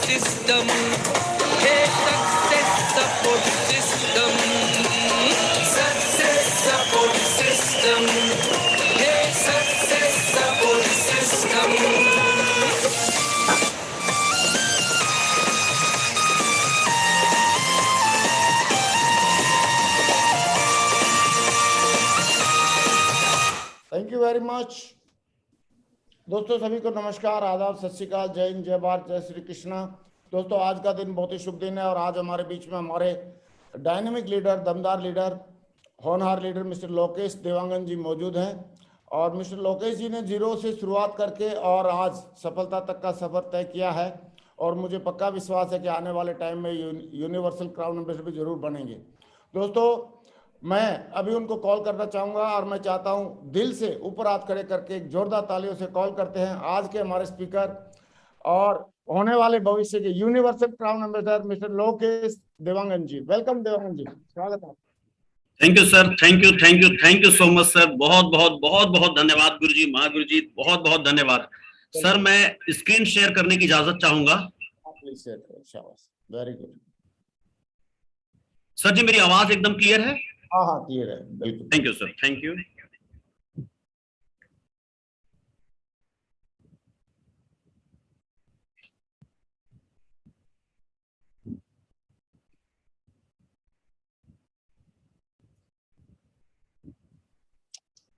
system. Hey, success support system. Success support system. Hey, success support system. Thank you very much. दोस्तों सभी को नमस्कार, आदाब, सत श्री अकाल, जय हिंद, जय भारत, जय श्री कृष्णा। दोस्तों आज का दिन बहुत ही शुभ दिन है और आज हमारे बीच में हमारे डायनेमिक लीडर, दमदार लीडर, होनहार लीडर मिस्टर लोकेश देवांगन जी मौजूद हैं। और मिस्टर लोकेश जी ने जीरो से शुरुआत करके और आज सफलता तक का सफर तय किया है और मुझे पक्का विश्वास है कि आने वाले टाइम में यूनिवर्सल क्राउन एम्बेसडर भी जरूर बनेंगे। दोस्तों मैं अभी उनको कॉल करना चाहूंगा और मैं चाहता हूं दिल से ऊपर हाथ खड़े करके एक जोरदार तालियों से कॉल करते हैं आज के हमारे स्पीकर और होने वाले भविष्य के Universal Crown ambassador mister Lokesh Dewangan ji. Welcome Dewangan ji, स्वागत है। Thank you sir, thank you so much sir. बहुत बहुत बहुत बहुत धन्यवाद गुरु जी, महागुरु जी, बहुत बहुत धन्यवाद सर। मैं स्क्रीन शेयर करने की इजाजत चाहूंगा। प्लीज शेयर करो। शाबाश, वेरी गुड सर जी। मेरी आवाज एकदम क्लियर है? हाँ हाँ क्लियर है, बिल्कुल। Thank you sir, thank you.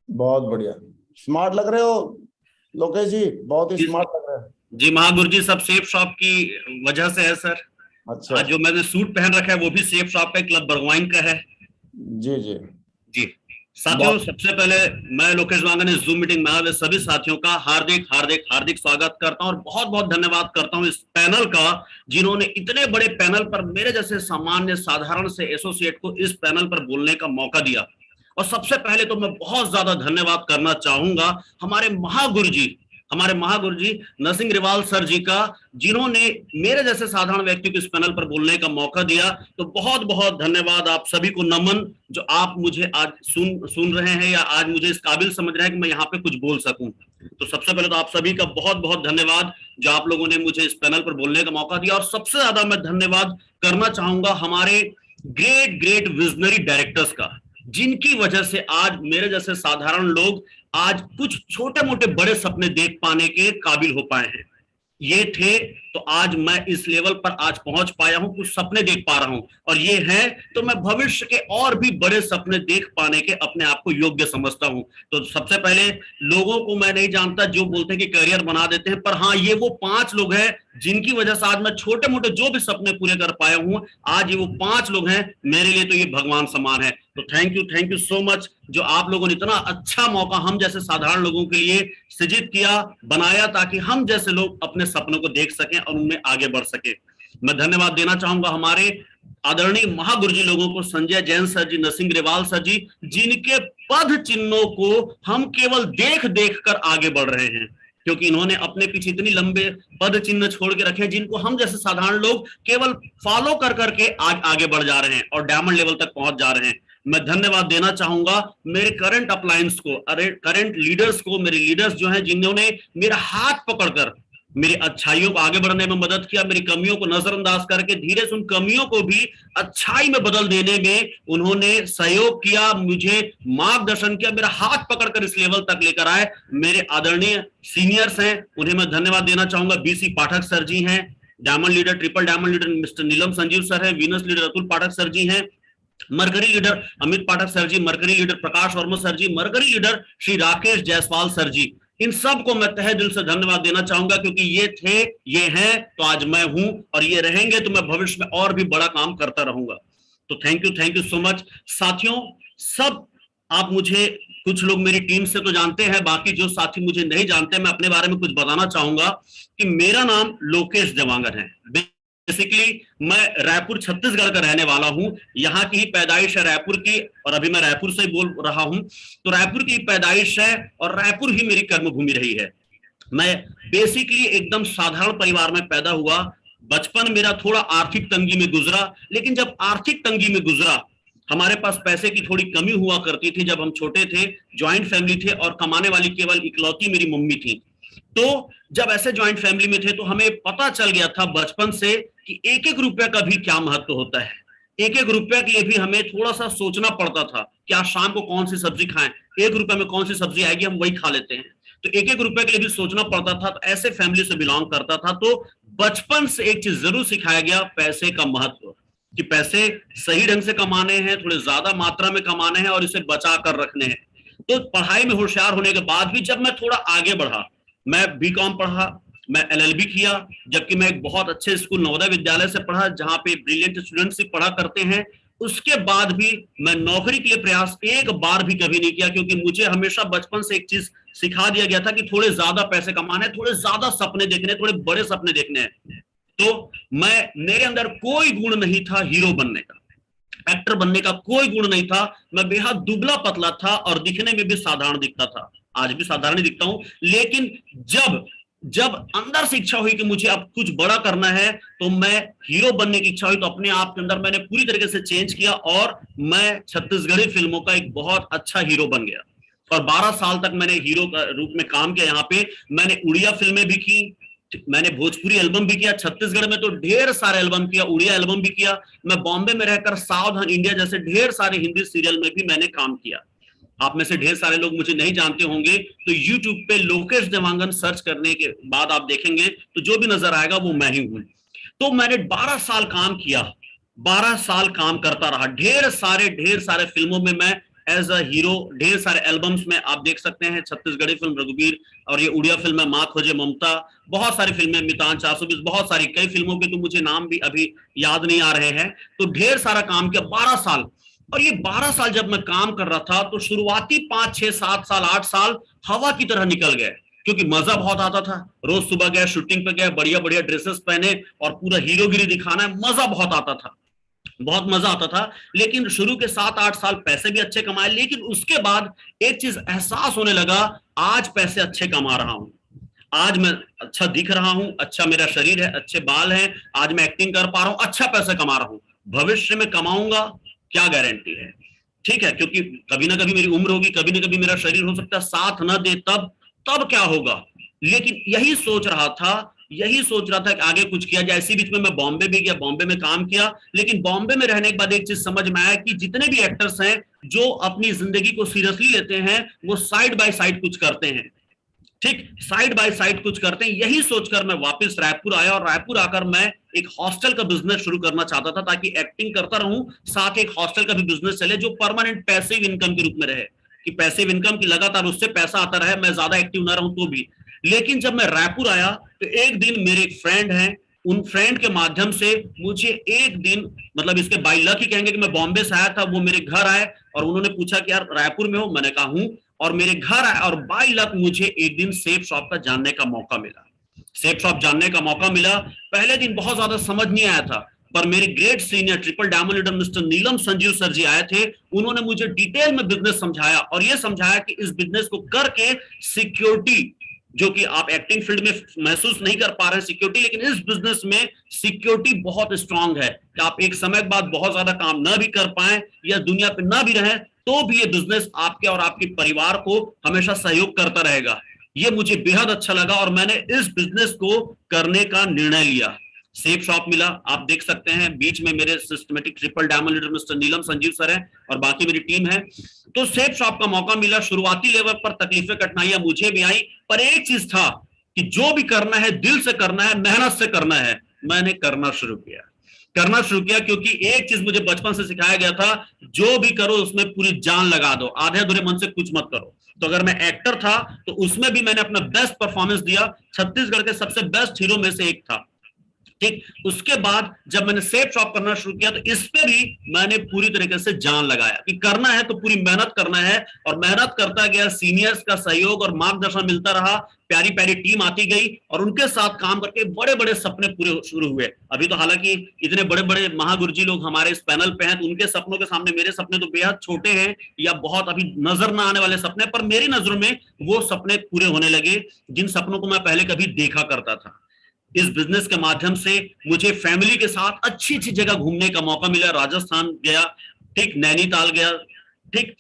बहुत बढ़िया, स्मार्ट लग रहे हो लोकेश जी, बहुत ही स्मार्ट लग रहे हैं जी। महागुरु जी सब सेफ शॉप की वजह से है सर। अच्छा, आज जो मैंने सूट पहन रखा है वो भी सेफ शॉप का, क्लब बरवाइन का है। जी जी जी साथियों, सबसे पहले मैं लोकेश देवांगन इस जूम मीटिंग में आए सभी साथियों का हार्दिक हार्दिक हार्दिक स्वागत करता हूं और बहुत बहुत धन्यवाद करता हूं इस पैनल का, जिन्होंने इतने बड़े पैनल पर मेरे जैसे सामान्य साधारण से एसोसिएट को इस पैनल पर बोलने का मौका दिया। और सबसे पहले तो मैं बहुत ज्यादा धन्यवाद करना चाहूंगा हमारे महागुरु जी नरसिंह सर जी का, जिन्होंने मेरे जैसे साधारण व्यक्ति को इस पैनल पर बोलने का मौका दिया। तो बहुत बहुत धन्यवाद, आप सभी को नमन, जो आप मुझे आज सुन रहे हैं या आज मुझे इस काबिल समझ रहे हैं कि मैं यहाँ पे कुछ बोल सकूं। तो सबसे पहले तो आप सभी का बहुत बहुत धन्यवाद जो आप लोगों ने मुझे इस पैनल पर बोलने का मौका दिया। और सबसे ज्यादा मैं धन्यवाद करना चाहूंगा हमारे ग्रेट विजनरी डायरेक्टर्स का, जिनकी वजह से आज मेरे जैसे साधारण लोग आज कुछ छोटे मोटे बड़े सपने देख पाने के काबिल हो पाए हैं। ये थे तो आज मैं इस लेवल पर आज पहुंच पाया हूं, कुछ सपने देख पा रहा हूं और ये है तो मैं भविष्य के और भी बड़े सपने देख पाने के अपने आप को योग्य समझता हूं। तो सबसे पहले लोगों को मैं नहीं जानता जो बोलते हैं कि करियर बना देते हैं, पर हाँ ये वो 5 लोग हैं जिनकी वजह से आज मैं छोटे मोटे जो भी सपने पूरे कर पाया हूं, आज ये वो 5 लोग हैं। मेरे लिए तो ये भगवान समान है। तो थैंक यू सो मच जो आप लोगों ने इतना अच्छा मौका हम जैसे साधारण लोगों के लिए सृजित किया, बनाया, ताकि हम जैसे लोग अपने सपनों को देख सकें और उनमें आगे बढ़ सके। मैं धन्यवाद देना चाहूंगा हमारे आदरणीय महागुरु जी लोगों को, संजय जैन सर जी, नरसिंह ग्रेवाल सर जी, जिनके पद चिन्हों को हम केवल देख देख कर आगे बढ़ रहे हैं, क्योंकि इन्होंने अपने पीछे इतनी लंबे पद चिन्ह छोड़ के रखे हैं जिनको हम जैसे साधारण लोग केवल फॉलो कर करके आगे बढ़ जा रहे हैं और डायमंड लेवल तक पहुंच जा रहे हैं। मैं धन्यवाद देना चाहूंगा मेरे करंट अपलायंस को, करंट लीडर्स को, मेरे लीडर्स जो हैं जिन्होंने मेरा हाथ पकड़कर मेरी अच्छाइयों को आगे बढ़ने में मदद किया, मेरी कमियों को नजरअंदाज करके धीरे से उन कमियों को भी अच्छाई में बदल देने में उन्होंने सहयोग किया, मुझे मार्गदर्शन किया, मेरा हाथ पकड़कर इस लेवल तक लेकर आए। मेरे आदरणीय सीनियर्स हैं, उन्हें मैं धन्यवाद देना चाहूंगा। बीसी पाठक सर जी हैं, diamond leader, triple diamond leader mister Neelam Sanjeev sir है, Venus leader Atul Pathak sir ji हैं, Mercury leader Amit Pathak sir ji, Mercury leader Prakash Verma sir ji, Mercury leader Shri Rakesh Jaiswal sir ji. इन सब को मैं तहे दिल से धन्यवाद देना चाहूंगा, क्योंकि ये थे, ये हैं, तो आज मैं हूं और ये रहेंगे तो मैं भविष्य में और भी बड़ा काम करता रहूंगा। तो थैंक यू सो मच साथियों। सब आप मुझे, कुछ लोग मेरी टीम से तो जानते हैं, बाकी जो साथी मुझे नहीं जानते, मैं अपने बारे में कुछ बताना चाहूंगा कि मेरा नाम लोकेश देवांगन है। बेसिकली मैं रायपुर छत्तीसगढ़ का रहने वाला हूं, यहाँ की ही पैदाइश है रायपुर की, और अभी मैं रायपुर से ही बोल रहा हूं। तो रायपुर की पैदाइश है और रायपुर ही मेरी कर्मभूमि रही है। मैं बेसिकली एकदम साधारण परिवार में पैदा हुआ। बचपन मेरा थोड़ा आर्थिक तंगी में गुजरा, लेकिन जब आर्थिक तंगी में गुजरा, हमारे पास पैसे की थोड़ी कमी हुआ करती थी। जब हम छोटे थे, ज्वाइंट फैमिली थे और कमाने वाली केवल इकलौती मेरी मम्मी थी। तो जब ऐसे ज्वाइंट फैमिली में थे तो हमें पता चल गया था बचपन से कि एक एक रुपया का भी क्या महत्व होता है। एक एक रुपया के लिए भी हमें थोड़ा सा सोचना पड़ता था कि आज शाम को कौन सी सब्जी खाएं, 1 रुपए में कौन सी सब्जी आएगी, हम वही खा लेते हैं। तो एक एक रुपए के लिए भी सोचना पड़ता था। तो ऐसे फैमिली से बिलोंग करता था, तो बचपन से एक चीज जरूर सिखाया गया, पैसे का महत्व, कि पैसे सही ढंग से कमाने हैं, थोड़े ज्यादा मात्रा में कमाने हैं और इसे बचा कर रखने हैं। तो पढ़ाई में होशियार होने के बाद भी जब मैं थोड़ा आगे बढ़ा, मैं बीकॉम पढ़ा, मैं एलएलबी किया, जबकि मैं एक बहुत अच्छे स्कूल नवोदय विद्यालय से पढ़ा जहां पे ब्रिलियंट स्टूडेंट्स ही पढ़ा करते हैं। उसके बाद भी मैं नौकरी के लिए प्रयास एक बार भी कभी नहीं किया, क्योंकि मुझे हमेशा बचपन से एक चीज सिखा दिया गया था कि थोड़े ज्यादा पैसे कमाने, थोड़े ज्यादा सपने देखने, थोड़े बड़े सपने देखने हैं। तो मेरे अंदर कोई गुण नहीं था हीरो बनने का, एक्टर बनने का कोई गुण नहीं था। मैं बेहद दुबला पतला था और दिखने में भी साधारण दिखता था, आज भी साधारण ही दिखता हूं। लेकिन जब अंदर से इच्छा हुई कि मुझे अब कुछ बड़ा करना है, तो मैं हीरो बनने की इच्छा हुई, तो अपने आप के अंदर मैंने पूरी तरीके से चेंज किया और मैं छत्तीसगढ़ी फिल्मों का एक बहुत अच्छा हीरो बन गया। और 12 साल तक मैंने हीरो का रूप में काम किया। यहाँ पे मैंने उड़िया फिल्में भी की, मैंने भोजपुरी एल्बम भी किया, छत्तीसगढ़ में तो ढेर सारे एल्बम किया, उड़िया एल्बम भी किया। मैं बॉम्बे में रहकर सावधान इंडिया जैसे ढेर सारे हिंदी सीरियल में भी मैंने काम किया। आप में से ढेर सारे लोग मुझे नहीं जानते होंगे, तो YouTube पे लोकेश देवांगन सर्च करने के बाद आप देखेंगे तो जो भी नजर आएगा वो मैं ही हूं। तो मैंने 12 साल काम किया, 12 साल काम करता रहा, ढेर सारे फिल्मों में मैं एज अ हीरो, ढेर सारे एल्बम्स में आप देख सकते हैं, छत्तीसगढ़ी फिल्म रघुवीर, और ये उड़िया फिल्म माँ खोजे ममता, बहुत सारी फिल्में, मितान 420, बहुत सारी, कई फिल्मों के तो मुझे नाम भी अभी याद नहीं आ रहे हैं। तो ढेर सारा काम किया 12 साल। और ये 12 साल जब मैं काम कर रहा था तो शुरुआती 5, 6, 7 साल, 8 साल हवा की तरह निकल गए, क्योंकि मजा बहुत आता था। रोज सुबह गए, शूटिंग पे गए, बढ़िया बढ़िया ड्रेसेस पहने और पूरा हीरोगिरी दिखाना है, मजा बहुत आता था, बहुत मजा आता था। लेकिन शुरू के 7-8 साल पैसे भी अच्छे कमाए, लेकिन उसके बाद एक चीज एहसास होने लगा, आज पैसे अच्छे कमा रहा हूं, आज मैं अच्छा दिख रहा हूं, अच्छा मेरा शरीर है, अच्छे बाल हैं, आज मैं एक्टिंग कर पा रहा हूं, अच्छा पैसा कमा रहा हूं। भविष्य में कमाऊंगा, क्या गारंटी है, ठीक है, क्योंकि कभी ना कभी मेरी उम्र होगी, कभी ना कभी मेरा शरीर हो सकता है साथ ना दे, तब क्या होगा। लेकिन यही सोच रहा था कि आगे कुछ किया जाए। इसी बीच में मैं बॉम्बे भी गया, बॉम्बे में काम किया। लेकिन बॉम्बे में रहने के बाद एक चीज समझ में आया कि जितने भी एक्टर्स हैं जो अपनी जिंदगी को सीरियसली लेते हैं, वो साइड बाय साइड कुछ करते हैं, ठीक, साइड बाय साइड कुछ करते हैं। यही सोचकर मैं वापस रायपुर आया, और रायपुर आकर मैं एक हॉस्टल का बिजनेस शुरू करना चाहता था, ताकि एक्टिंग करता रहूं, साथ एक हॉस्टल का भी बिजनेस चले जो परमानेंट पैसिव इनकम के रूप में रहे, कि पैसिव इनकम की लगातार उससे पैसा आता रहे, मैं ज्यादा एक्टिव ना रहूं तो भी। लेकिन जब मैं रायपुर आया तो एक दिन मेरे एक फ्रेंड हैं, उन फ्रेंड के माध्यम से मुझे एक दिन, मतलब इसके बाई लक ही कहेंगे कि मैं बॉम्बे से आया था, वो मेरे घर आए और उन्होंने पूछा कि यार रायपुर में हो, मैंने कहा हूं, और मेरे घर आए, और बाई लक मुझे एक दिन सेफ शॉप का जानने का मौका मिला। सेफ शॉप जानने का मौका मिला। पहले दिन बहुत ज्यादा समझ नहीं आया था, पर मेरे great senior triple diamond leader mister Neelam Sanjeev sir ji आए थे, उन्होंने मुझे डिटेल में बिजनेस समझाया, और ये समझाया कि इस बिजनेस को करके सिक्योरिटी, जो कि आप एक्टिंग फील्ड में महसूस नहीं कर पा रहे हैं सिक्योरिटी, लेकिन इस बिजनेस में सिक्योरिटी बहुत स्ट्रांग है कि आप एक समय के बाद बहुत ज्यादा काम ना भी कर पाए या दुनिया पे ना भी रहे, तो भी ये बिजनेस आपके और आपके परिवार को हमेशा सहयोग करता रहेगा। ये मुझे बेहद अच्छा लगा और मैंने इस बिजनेस को करने का निर्णय लिया। सेफ शॉप मिला, आप देख सकते हैं बीच में मेरे systematic triple diamond leader mister Neelam Sanjeev sir है और बाकी मेरी टीम है। तो सेफ शॉप का मौका मिला। शुरुआती लेवल पर तकलीफें, कठिनाइयां मुझे भी आई, पर एक चीज था कि जो भी करना है दिल से करना है, मेहनत से करना है। मैंने करना शुरू किया, क्योंकि एक चीज मुझे बचपन से सिखाया गया था, जो भी करो उसमें पूरी जान लगा दो, आधे अधूरे मन से कुछ मत करो। तो अगर मैं एक्टर था तो उसमें भी मैंने अपना बेस्ट परफॉर्मेंस दिया, छत्तीसगढ़ के सबसे बेस्ट हीरो में से एक था, ठीक। उसके बाद जब मैंने सेफ शॉप करना शुरू किया तो इस पे भी मैंने पूरी तरीके से जान लगाया कि करना है तो पूरी मेहनत करना है, और मेहनत करता गया। सीनियर्स का सहयोग और मार्गदर्शन मिलता रहा, प्यारी प्यारी टीम आती गई और उनके साथ काम करके बड़े बड़े सपने पूरे शुरू हुए। अभी तो हालांकि इतने बड़े बड़े महागुरुजी लोग हमारे इस पैनल पे हैं, तो उनके सपनों के सामने मेरे सपने तो बेहद छोटे हैं या बहुत अभी नजर ना आने वाले सपने, पर मेरी नजरों में वो सपने पूरे होने लगे जिन सपनों को मैं पहले कभी देखा करता था। इस बिजनेस के माध्यम से मुझे फैमिली के साथ अच्छी अच्छी जगह घूमने का मौका मिला। राजस्थान गया, ठीक, नैनीताल गया, ठीक,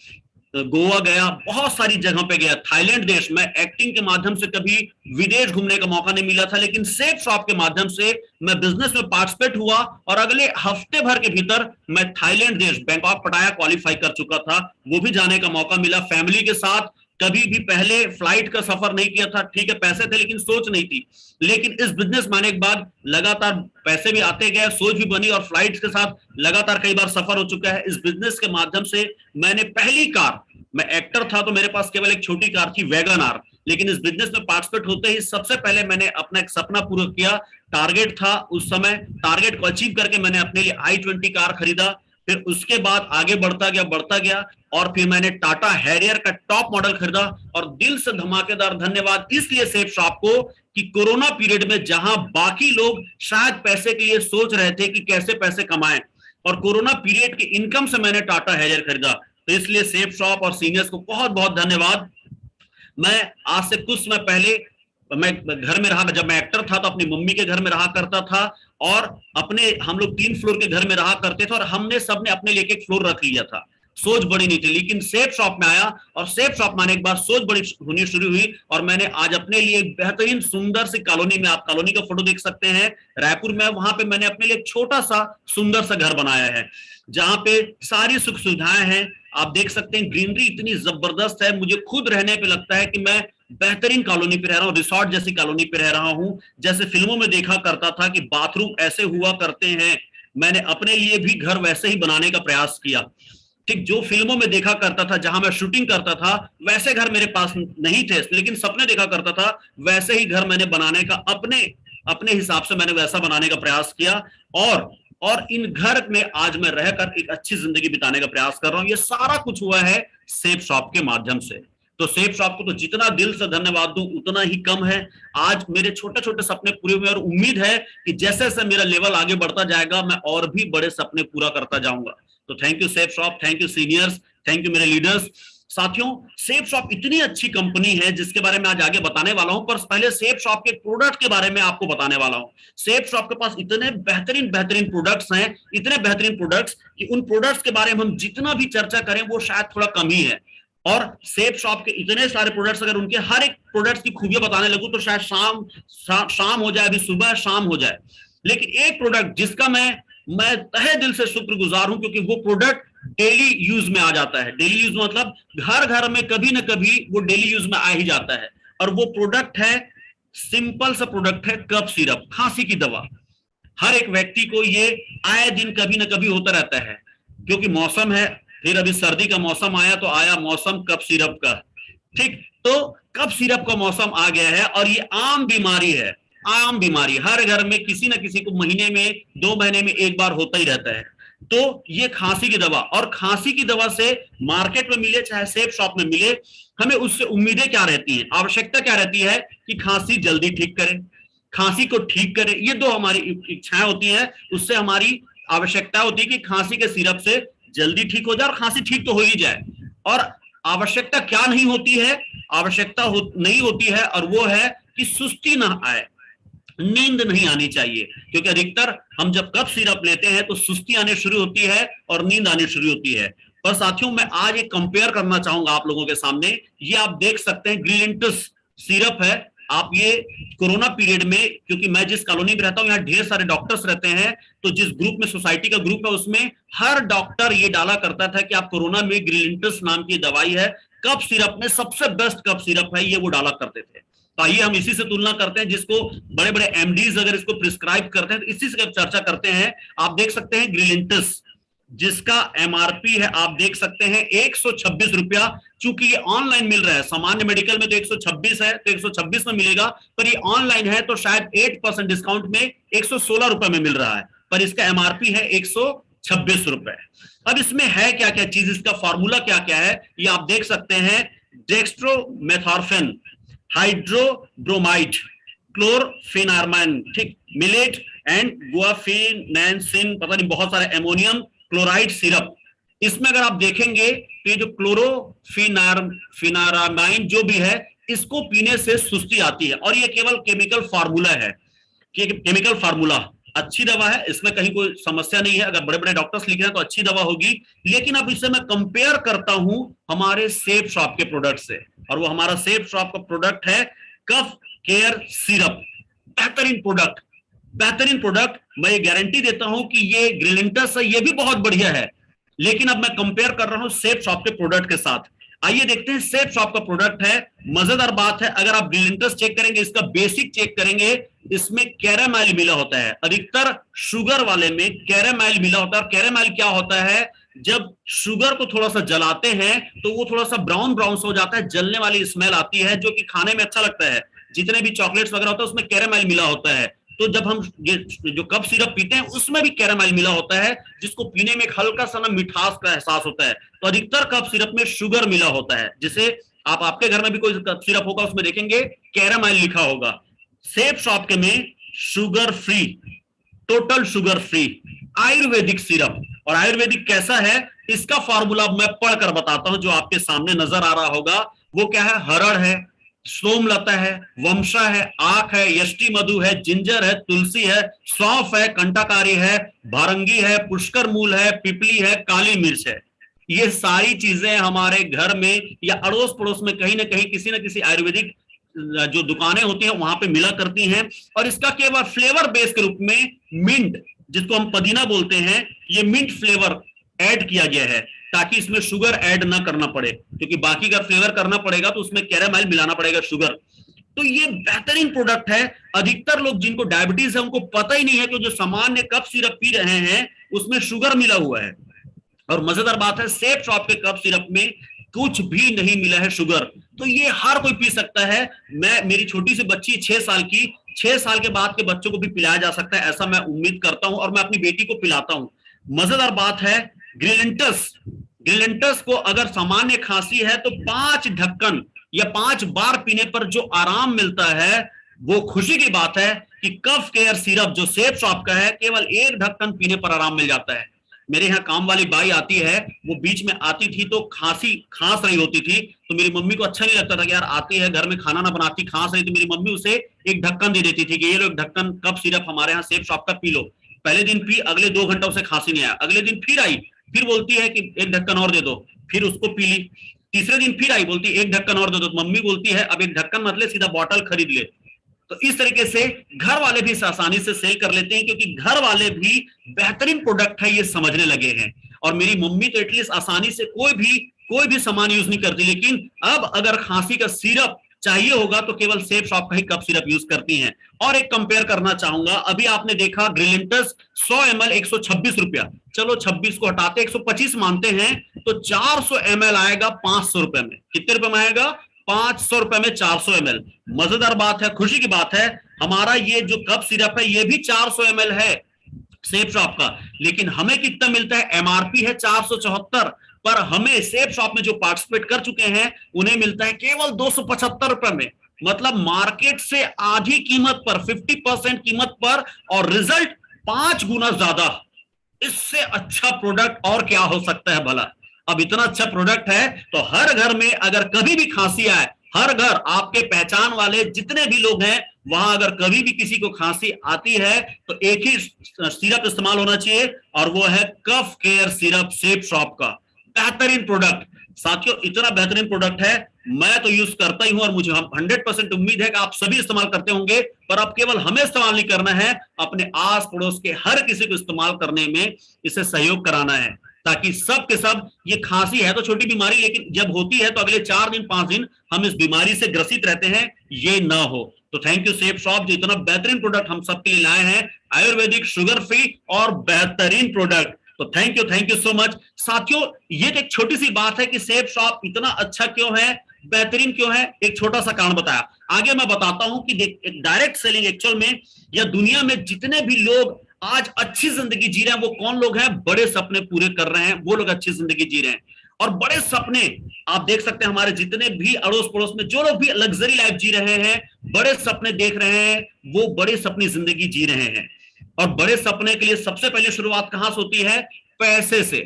गोवा गया, बहुत सारी जगह पे गया, थाईलैंड देश में एक्टिंग के माध्यम से कभी विदेश घूमने का मौका नहीं मिला था, लेकिन सेफ शॉप के माध्यम से मैं बिजनेस में पार्टिसिपेट हुआ और अगले हफ्ते भर के भीतर मैं थाईलैंड देश बैंकॉक पटाया क्वालिफाई कर चुका था। वो भी जाने का मौका मिला फैमिली के साथ। कभी भी पहले फ्लाइट का सफर नहीं किया था, ठीक है पैसे थे लेकिन सोच नहीं थी, लेकिन इस बिजनेस में आने के बाद लगातार पैसे भी आते गए, सोच भी बनी और फ्लाइट के साथ लगातार कई बार सफर हो चुका है। इस बिजनेस के माध्यम से मैंने पहली कार, मैं एक्टर था तो मेरे पास केवल एक छोटी कार थी वैगन आर, लेकिन इस बिजनेस में पार्टिसिपेट होते ही सबसे पहले मैंने अपना एक सपना पूरा किया। टारगेट था उस समय, टारगेट को अचीव करके मैंने अपने लिए i20 कार खरीदा। फिर उसके बाद आगे बढ़ता गया और फिर मैंने टाटा हैरियर का टॉप मॉडल खरीदा। और दिल से धमाकेदार धन्यवाद इसलिए सेफ शॉप को कि कोरोना पीरियड में जहां बाकी लोग शायद पैसे के लिए सोच रहे थे कि कैसे पैसे कमाएं, और कोरोना पीरियड की इनकम से मैंने टाटा हैरियर खरीदा। तो इसलिए सेफ शॉप और सीनियर्स को बहुत बहुत धन्यवाद। मैं आज से कुछ समय पहले मैं घर में रहा, जब मैं एक्टर था तो अपनी मम्मी के घर में रहा करता था और अपने हम लोग 3 फ्लोर के घर में रहा करते थे और हमने सबने अपने लिए एक फ्लोर रख लिया था। सोच बड़ी नहीं थी, लेकिन सेफ शॉप में आया और सेफ शॉप में आने के बाद सोच बड़ी होनी शुरू हुई और मैंने आज अपने लिए एक बेहतरीन सुंदर सी कॉलोनी में, आप कॉलोनी का फोटो देख सकते हैं रायपुर में, वहां पे मैंने अपने लिए एक छोटा सा सुंदर सा घर बनाया है जहां पे सारी सुख सुविधाएं हैं। आप देख सकते हैं ग्रीनरी इतनी जबरदस्त है, मुझे खुद रहने पे लगता है कि मैं बेहतरीन कॉलोनी पे रह रहा हूँ, रिसोर्ट जैसी कॉलोनी पे रह रहा हूँ। जैसे फिल्मों में देखा करता था कि बाथरूम ऐसे हुआ करते हैं, मैंने अपने लिए भी घर वैसे ही बनाने का प्रयास किया। ठीक जो फिल्मों में देखा करता था, जहां मैं शूटिंग करता था वैसे घर मेरे पास नहीं थे, लेकिन सपने देखा करता था, वैसे ही घर मैंने बनाने का अपने हिसाब से मैंने वैसा बनाने का प्रयास किया। और इन घर में आज मैं रहकर एक अच्छी जिंदगी बिताने का प्रयास कर रहा हूं। ये सारा कुछ हुआ है सेफ शॉप के माध्यम से। तो सेफ शॉप को तो जितना दिल से धन्यवाद दूं उतना ही कम है। आज मेरे छोटे छोटे सपने पूरे हुए और उम्मीद है कि जैसे जैसे मेरा लेवल आगे बढ़ता जाएगा मैं और भी बड़े सपने पूरा करता जाऊंगा। तो thank you safe shop, thank you seniors, thank you मेरे लीडर्स। साथियों, सेफ शॉप इतनी अच्छी कंपनी है जिसके बारे में आज आगे बताने वाला हूं, पर पहले सेफ शॉप के प्रोडक्ट के बारे में आपको बताने वाला हूं। सेफ शॉप के पास इतने बेहतरीन बेहतरीन प्रोडक्ट्स हैं, इतने बेहतरीन प्रोडक्ट्स कि उन प्रोडक्ट्स के बारे में हम जितना भी चर्चा करें वो शायद थोड़ा कम ही है। और सेफ शॉप के इतने सारे प्रोडक्ट्स, अगर उनके हर एक प्रोडक्ट्स की खूबियां बताने लगूं तो शायद शाम हो जाए, अभी सुबह शाम हो जाए। लेकिन एक प्रोडक्ट जिसका मैं तहे दिल से शुक्रगुजार हूं, क्योंकि वो प्रोडक्ट डेली यूज में आ जाता है। डेली यूज मतलब घर घर में कभी ना कभी वो डेली यूज में आ ही जाता है। और वो प्रोडक्ट है, सिंपल सा प्रोडक्ट है, कफ सिरप, खांसी की दवा। हर एक व्यक्ति को ये आए दिन कभी ना कभी होता रहता है, क्योंकि मौसम है, फिर अभी सर्दी का मौसम आया तो आया मौसम कफ सिरप का। ठीक, तो कफ सिरप का मौसम आ गया है और ये आम बीमारी है, आम बीमारी हर घर में किसी ना किसी को महीने में 2 महीने में एक बार होता ही रहता है। तो ये खांसी की दवा, और खांसी की दवा से मार्केट में मिले चाहे सेफ शॉप में मिले, हमें उससे उम्मीदें क्या रहती हैं, आवश्यकता क्या रहती है कि खांसी जल्दी ठीक करे, खांसी को ठीक करे। ये 2 हमारी इच्छाएं होती है, उससे हमारी आवश्यकता होती है कि खांसी के सिरप से जल्दी ठीक हो जाए और खांसी ठीक तो हो ही जाए। और आवश्यकता क्या नहीं होती है, आवश्यकता नहीं होती है, और वो है कि सुस्ती ना आए, नींद नहीं आनी चाहिए। क्योंकि अधिकतर हम जब कफ सिरप लेते हैं तो सुस्ती आने शुरू होती है और नींद आनी शुरू होती है। पर साथियों, मैं आज एक कंपेयर करना चाहूंगा आप लोगों के सामने। ये आप देख सकते हैं ग्रिलिंटस सिरप है। आप ये कोरोना पीरियड में, क्योंकि मैं जिस कॉलोनी में रहता हूँ यहाँ ढेर सारे डॉक्टर्स रहते हैं, तो जिस ग्रुप में सोसाइटी का ग्रुप है उसमें हर डॉक्टर ये डाला करता था कि आप कोरोना में ग्रिलिंटस नाम की दवाई है, कफ सिरप में सबसे बेस्ट कफ सिरप है, ये वो डाला करते थे। तो आइए हम इसी से तुलना करते हैं, जिसको बड़े बड़े एमडीज अगर इसको प्रिस्क्राइब करते हैं तो इसी से चर्चा करते हैं। आप देख सकते हैं ग्रिलिंटस, जिसका एमआरपी है आप देख सकते हैं 126 रुपया। चूंकि ये ऑनलाइन मिल रहा है, सामान्य मेडिकल में तो 126 है तो 126 में मिलेगा, पर ये ऑनलाइन है तो शायद 8% डिस्काउंट में 116 रुपए में मिल रहा है, पर इसका एमआरपी है 126 रुपए। अब इसमें है क्या क्या चीज, इसका फॉर्मूला क्या क्या है, ये आप देख सकते हैं। डेक्स्ट्रोमेथॉर्फिन, हाइड्रोब्रोमाइड, क्लोरफेनार्मैन, ठीक, मिलेट एंड गुआफिनेंसिन, पता नहीं बहुत सारे, एमोनियम क्लोराइड सिरप। इसमें अगर आप देखेंगे तो ये जो क्लोरोफिनारामाइन जो भी है, इसको पीने से सुस्ती आती है, और ये केवल केमिकल फार्मूला है, केमिकल फार्मूला। अच्छी दवा है, इसमें कहीं कोई समस्या नहीं है, अगर बड़े बड़े डॉक्टर्स लिख रहे हैं तो अच्छी दवा होगी। लेकिन अब इसे मैं कंपेयर करता हूं हमारे सेफ शॉप के प्रोडक्ट से, और वो हमारा सेफ शॉप का प्रोडक्ट है कफ केयर सिरप। बेहतरीन प्रोडक्ट, बेहतरीन प्रोडक्ट। मैं ये गारंटी देता हूं कि ये ग्रिलिंटस है, ये भी बहुत बढ़िया है, लेकिन अब मैं कंपेयर कर रहा हूं सेफ शॉप के प्रोडक्ट के साथ। आइए देखते हैं, सेफ शॉप का प्रोडक्ट है। मजेदार बात है, अगर आप ग्रिलिंटस चेक करेंगे, इसका बेसिक चेक करेंगे, इसमें कैरामाइल मिला होता है। अधिकतर शुगर वाले में कैरामाइल मिला होता है। और कैरामाइल क्या होता है, जब शुगर को थोड़ा सा जलाते हैं तो वो थोड़ा सा ब्राउन ब्राउन हो जाता है, जलने वाली स्मेल आती है, जो कि खाने में अच्छा लगता है। जितने भी चॉकलेट्स वगैरह होता है उसमें कैरामाइल मिला होता है। तो जब हम ये जो कफ सिरप पीते हैं उसमें भी कैरामाइल मिला होता है, जिसको पीने में एक हल्का सा ना मिठास का एहसास होता है। तो अधिकतर कफ सिरप में शुगर मिला होता है, जिसे आप आपके घर में भी कोई कफ सिरप होगा उसमें देखेंगे कैरामाइल लिखा होगा। सेफ शॉप के में sugar free, total sugar free Ayurvedic syrup. और आयुर्वेदिक कैसा है, इसका फॉर्मूला मैं पढ़कर बताता हूं, जो आपके सामने नजर आ रहा होगा। वो क्या है, हरड़ है, सोमलता है, वमशा है, आख है, यष्टि मधु है, जिंजर है, तुलसी है, सौंफ है, कंटाकारी है, भारंगी है, पुष्कर मूल है, पिपली है, काली मिर्च है। ये सारी चीजें हमारे घर में या अड़ोस पड़ोस में कहीं ना कहीं किसी न किसी आयुर्वेदिक जो दुकानें होती हैं वहां पे मिला करती हैं। और इसका केवल फ्लेवर बेस के रूप में मिंट, जिसको हम पुदीना बोलते हैं, ये मिंट फ्लेवर ऐड किया गया है, ताकि इसमें शुगर ऐड ना करना पड़े, क्योंकि बाकी का फ्लेवर करना पड़ेगा तो उसमें कैरामाइल मिलाना पड़ेगा, शुगर। तो ये बेहतरीन प्रोडक्ट है। अधिकतर लोग जिनको डायबिटीज है उनको पता ही नहीं है कि जो सामान्य कफ सिरप पी रहे हैं उसमें शुगर मिला हुआ है। और मजेदार बात है, सेफ शॉप के कफ सिरप में कुछ भी नहीं मिला है शुगर। तो ये हर कोई पी सकता है। मेरी छोटी सी बच्ची 6 साल की, 6 साल के बाद के बच्चों को भी पिलाया जा सकता है, ऐसा मैं उम्मीद करता हूं, और मैं अपनी बेटी को पिलाता हूं। मजेदार बात है, ग्रिलिंटस को अगर सामान्य खांसी है तो 5 ढक्कन या 5 बार पीने पर जो आराम मिलता है वो खुशी की बात है कि कफ केयर सिरप जो सेफ शॉप का है, केवल 1 ढक्कन पीने पर आराम मिल जाता है। मेरे यहाँ काम वाली बाई आती है, वो बीच में आती थी तो खांस रही होती थी, तो मेरी मम्मी को अच्छा नहीं लगता था कि यार आती है घर में खाना ना बनाती, खांस रही, तो मेरी मम्मी उसे 1 ढक्कन दे देती थी कि ये लो 1 ढक्कन कफ सिरप हमारे यहाँ सेफ शॉप का पी लो। पहले दिन पी, अगले 2 घंटा उसे खांसी नहीं आया, अगले दिन फिर आई, फिर बोलती है कि 1 ढक्कन और दे दो, फिर उसको पी ली। तीसरे दिन फिर आई, बोलती 1 ढक्कन और दे दो, तो मम्मी बोलती है अब 1 ढक्कन मत ले, सीधा बॉटल खरीद ले। तो इस तरीके से घर वाले भी आसानी से सेल कर लेते हैं, क्योंकि घर वाले भी बेहतरीन प्रोडक्ट है ये समझने लगे हैं। और मेरी मम्मी तो एटलीस्ट आसानी से कोई भी सामान यूज नहीं करती, लेकिन अब अगर खांसी का सिरप चाहिए होगा तो केवल सेफ शॉप का ही कफ सिरप यूज करती हैं। और एक कंपेयर करना चाहूंगा, अभी आपने देखा ग्रिलिंटस 100 ml 126 रुपया, चलो 26 को हटाते 125 मानते हैं, तो 400 ml आएगा 500 रुपए में। कितने रुपए में आएगा? 500 रुपए में 400 ml। मजेदार बात है, खुशी की बात है, हमारा ये जो कफ सिरप है ये भी 400 ml है सेफ शॉप का, लेकिन हमें कितना मिलता है? एमआरपी है 474, पर हमें सेफ शॉप में जो पार्टिसिपेट कर चुके हैं उन्हें मिलता है केवल 275 रुपए में। मतलब मार्केट से आधी कीमत पर, 50% कीमत पर, और रिजल्ट 5 गुना ज्यादा। इससे अच्छा प्रोडक्ट और क्या हो सकता है भला? अब इतना अच्छा प्रोडक्ट है तो हर घर में अगर कभी भी खांसी आए, हर घर आपके पहचान वाले जितने भी लोग हैं वहां अगर कभी भी किसी को खांसी आती है तो एक ही सिरप इस्तेमाल होना चाहिए, और वो है कफ केयर सिरप सेफ शॉप का। बेहतरीन प्रोडक्ट साथियों, इतना बेहतरीन प्रोडक्ट है, मैं तो यूज करता ही हूं, और मुझे 100% उम्मीद है कि आप सभी इस्तेमाल करते होंगे। पर अब केवल हमें इस्तेमाल नहीं करना है, अपने आस पड़ोस के हर किसी को इस्तेमाल करने में इसे सहयोग कराना है, ताकि सब के सब, ये खांसी है तो छोटी बीमारी, लेकिन जब होती है तो अगले 4 दिन 5 दिन हम इस बीमारी से ग्रसित रहते हैं, ये ना हो। तो थैंक यू सेफ शॉप, जो इतना बेहतरीन प्रोडक्ट हम सबके लिए लाए हैं, आयुर्वेदिक, शुगर फ्री और बेहतरीन प्रोडक्ट। तो थैंक यू सो मच साथियों। ये एक छोटी सी बात है कि सेफ शॉप इतना अच्छा क्यों है, बेहतरीन क्यों है, एक छोटा सा कारण बताया। आगे मैं बताता हूं कि डायरेक्ट सेलिंग एक्चुअल में, या दुनिया में जितने भी लोग आज अच्छी जिंदगी जी रहे हैं वो कौन लोग हैं? बड़े सपने पूरे कर रहे हैं वो लोग अच्छी जिंदगी जी रहे हैं। और बड़े सपने आप देख सकते हैं, हमारे जितने भी अड़ोस पड़ोस में जो लोग भी लग्जरी लाइफ जी रहे हैं, बड़े सपने देख रहे हैं, वो बड़े सपनी जिंदगी जी रहे हैं। और बड़े सपने के लिए सबसे पहले शुरुआत कहां से होती है? पैसे से।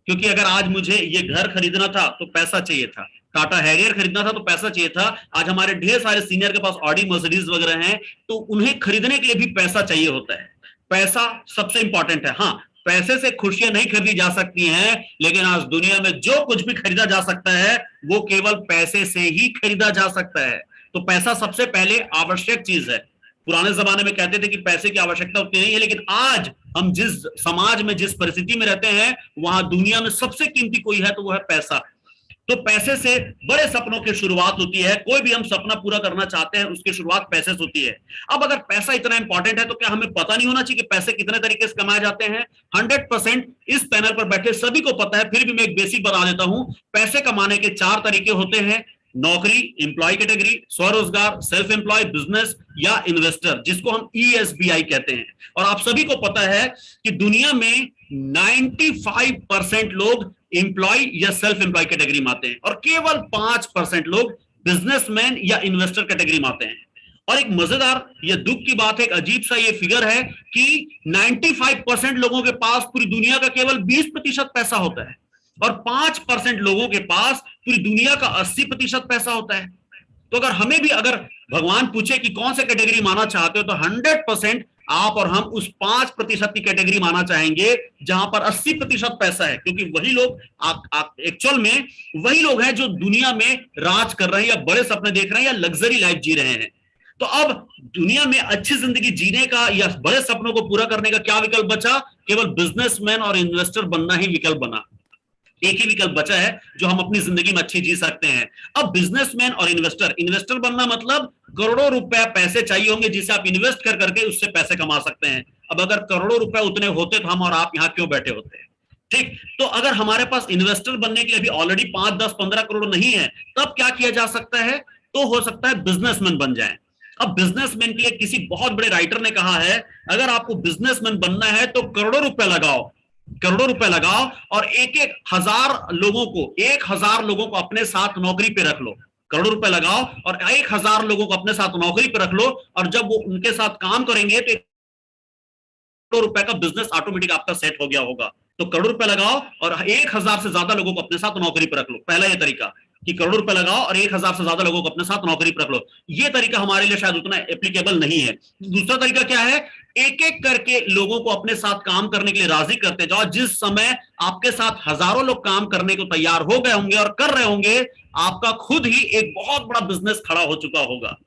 क्योंकि अगर आज मुझे ये घर खरीदना था तो पैसा चाहिए था, टाटा हैरियर खरीदना था तो पैसा चाहिए था, आज हमारे ढेर सारे सीनियर के पास ऑडी मर्सिडीज वगैरह हैं, तो उन्हें खरीदने के लिए भी पैसा चाहिए होता है। पैसा सबसे इंपॉर्टेंट है। हाँ, पैसे से खुशियां नहीं खरीदी जा सकती हैं, लेकिन आज दुनिया में जो कुछ भी खरीदा जा सकता है वो केवल पैसे से ही खरीदा जा सकता है। तो पैसा सबसे पहले आवश्यक चीज है। पुराने जमाने में कहते थे कि पैसे की आवश्यकता उतनी नहीं है, लेकिन आज हम जिस समाज में, जिस परिस्थिति में रहते हैं, वहां दुनिया में सबसे कीमती कोई है तो वो है पैसा। तो पैसे से बड़े सपनों की शुरुआत होती है। कोई भी हम सपना पूरा करना चाहते हैं, उसकी शुरुआत पैसे से होती है। अब अगर पैसा इतना इंपॉर्टेंट है तो क्या हमें पता नहीं होना चाहिए कि पैसे कितने तरीके से कमाए जाते हैं? 100% इस पैनल पर बैठे सभी को पता है, फिर भी मैं एक बेसिक बता देता हूं। पैसे कमाने के 4 तरीके होते हैं: नौकरी, एम्प्लॉय कैटेगरी, स्वरोजगार, सेल्फ एम्प्लॉय, बिजनेस या इन्वेस्टर, जिसको हम ESBI कहते हैं। और आप सभी को पता है कि दुनिया में 95% लोग एम्प्लॉय या सेल्फ एम्प्लॉय कैटेगरी में आते हैं और केवल 5% लोग बिजनेसमैन या इन्वेस्टर कैटेगरी में आते हैं। और एक मजेदार या दुख की बात है, एक अजीब सा ये फिगर है कि 95% लोगों के पास पूरी दुनिया का केवल 20% पैसा होता है और 5% लोगों के पास पूरी दुनिया का 80% पैसा होता है। तो अगर हमें भी, अगर भगवान पूछे कि कौन से कैटेगरी माना चाहते हो, तो 100% आप और हम उस 5% की कैटेगरी माना चाहेंगे जहां पर 80% पैसा है, क्योंकि वही लोग एक्चुअल में वही लोग हैं जो दुनिया में राज कर रहे हैं या बड़े सपने देख रहे हैं या लग्जरी लाइफ जी रहे हैं। तो अब दुनिया में अच्छी जिंदगी जीने का या बड़े सपनों को पूरा करने का क्या विकल्प बचा? केवल बिजनेसमैन और इन्वेस्टर बनना ही विकल्प बना। एक ही विकल्प बचा है जो हम अपनी जिंदगी में अच्छी जी सकते हैं। अब बिजनेसमैन और इन्वेस्टर बनना मतलब करोड़ों रुपए पैसे चाहिए होंगे जिसे आप इन्वेस्ट कर करके उससे पैसे कमा सकते हैं। अब अगर करोड़ों रुपए उतने होते तो हम और आप यहाँ क्यों बैठे होते हैं? ठीक, तो अगर हमारे पास इन्वेस्टर बनने के लिए अभी ऑलरेडी 5, 10, 15 करोड़ नहीं है, तब क्या किया जा सकता है? तो हो सकता है बिजनेसमैन बन जाए। अब बिजनेसमैन के लिए किसी बहुत बड़े राइटर ने कहा है, अगर आपको बिजनेसमैन बनना है तो करोड़ों रुपए लगाओ और 1,000 लोगों को अपने साथ नौकरी पे रख लो। करोड़ों रुपए लगाओ और 1,000 लोगों को अपने साथ नौकरी पे रख लो, और जब वो उनके साथ काम करेंगे तो करोड़ रुपए का बिजनेस ऑटोमेटिक आपका सेट हो गया होगा। तो करोड़ रुपए लगाओ और 1,000 से ज्यादा लोगों को अपने साथ नौकरी पर रख लो। पहला ये तरीका कि करोड़ रुपए लगाओ और 1,000 से ज्यादा लोगों को अपने साथ नौकरी पर रख लो। ये तरीका हमारे लिए शायद उतना एप्लीकेबल नहीं है। दूसरा तरीका क्या है? एक एक करके लोगों को अपने साथ काम करने के लिए राजी करते जाओ। जिस समय आपके साथ हजारों लोग काम करने को तैयार हो गए होंगे और कर रहे होंगे, आपका खुद ही एक बहुत बड़ा बिजनेस खड़ा हो चुका होगा।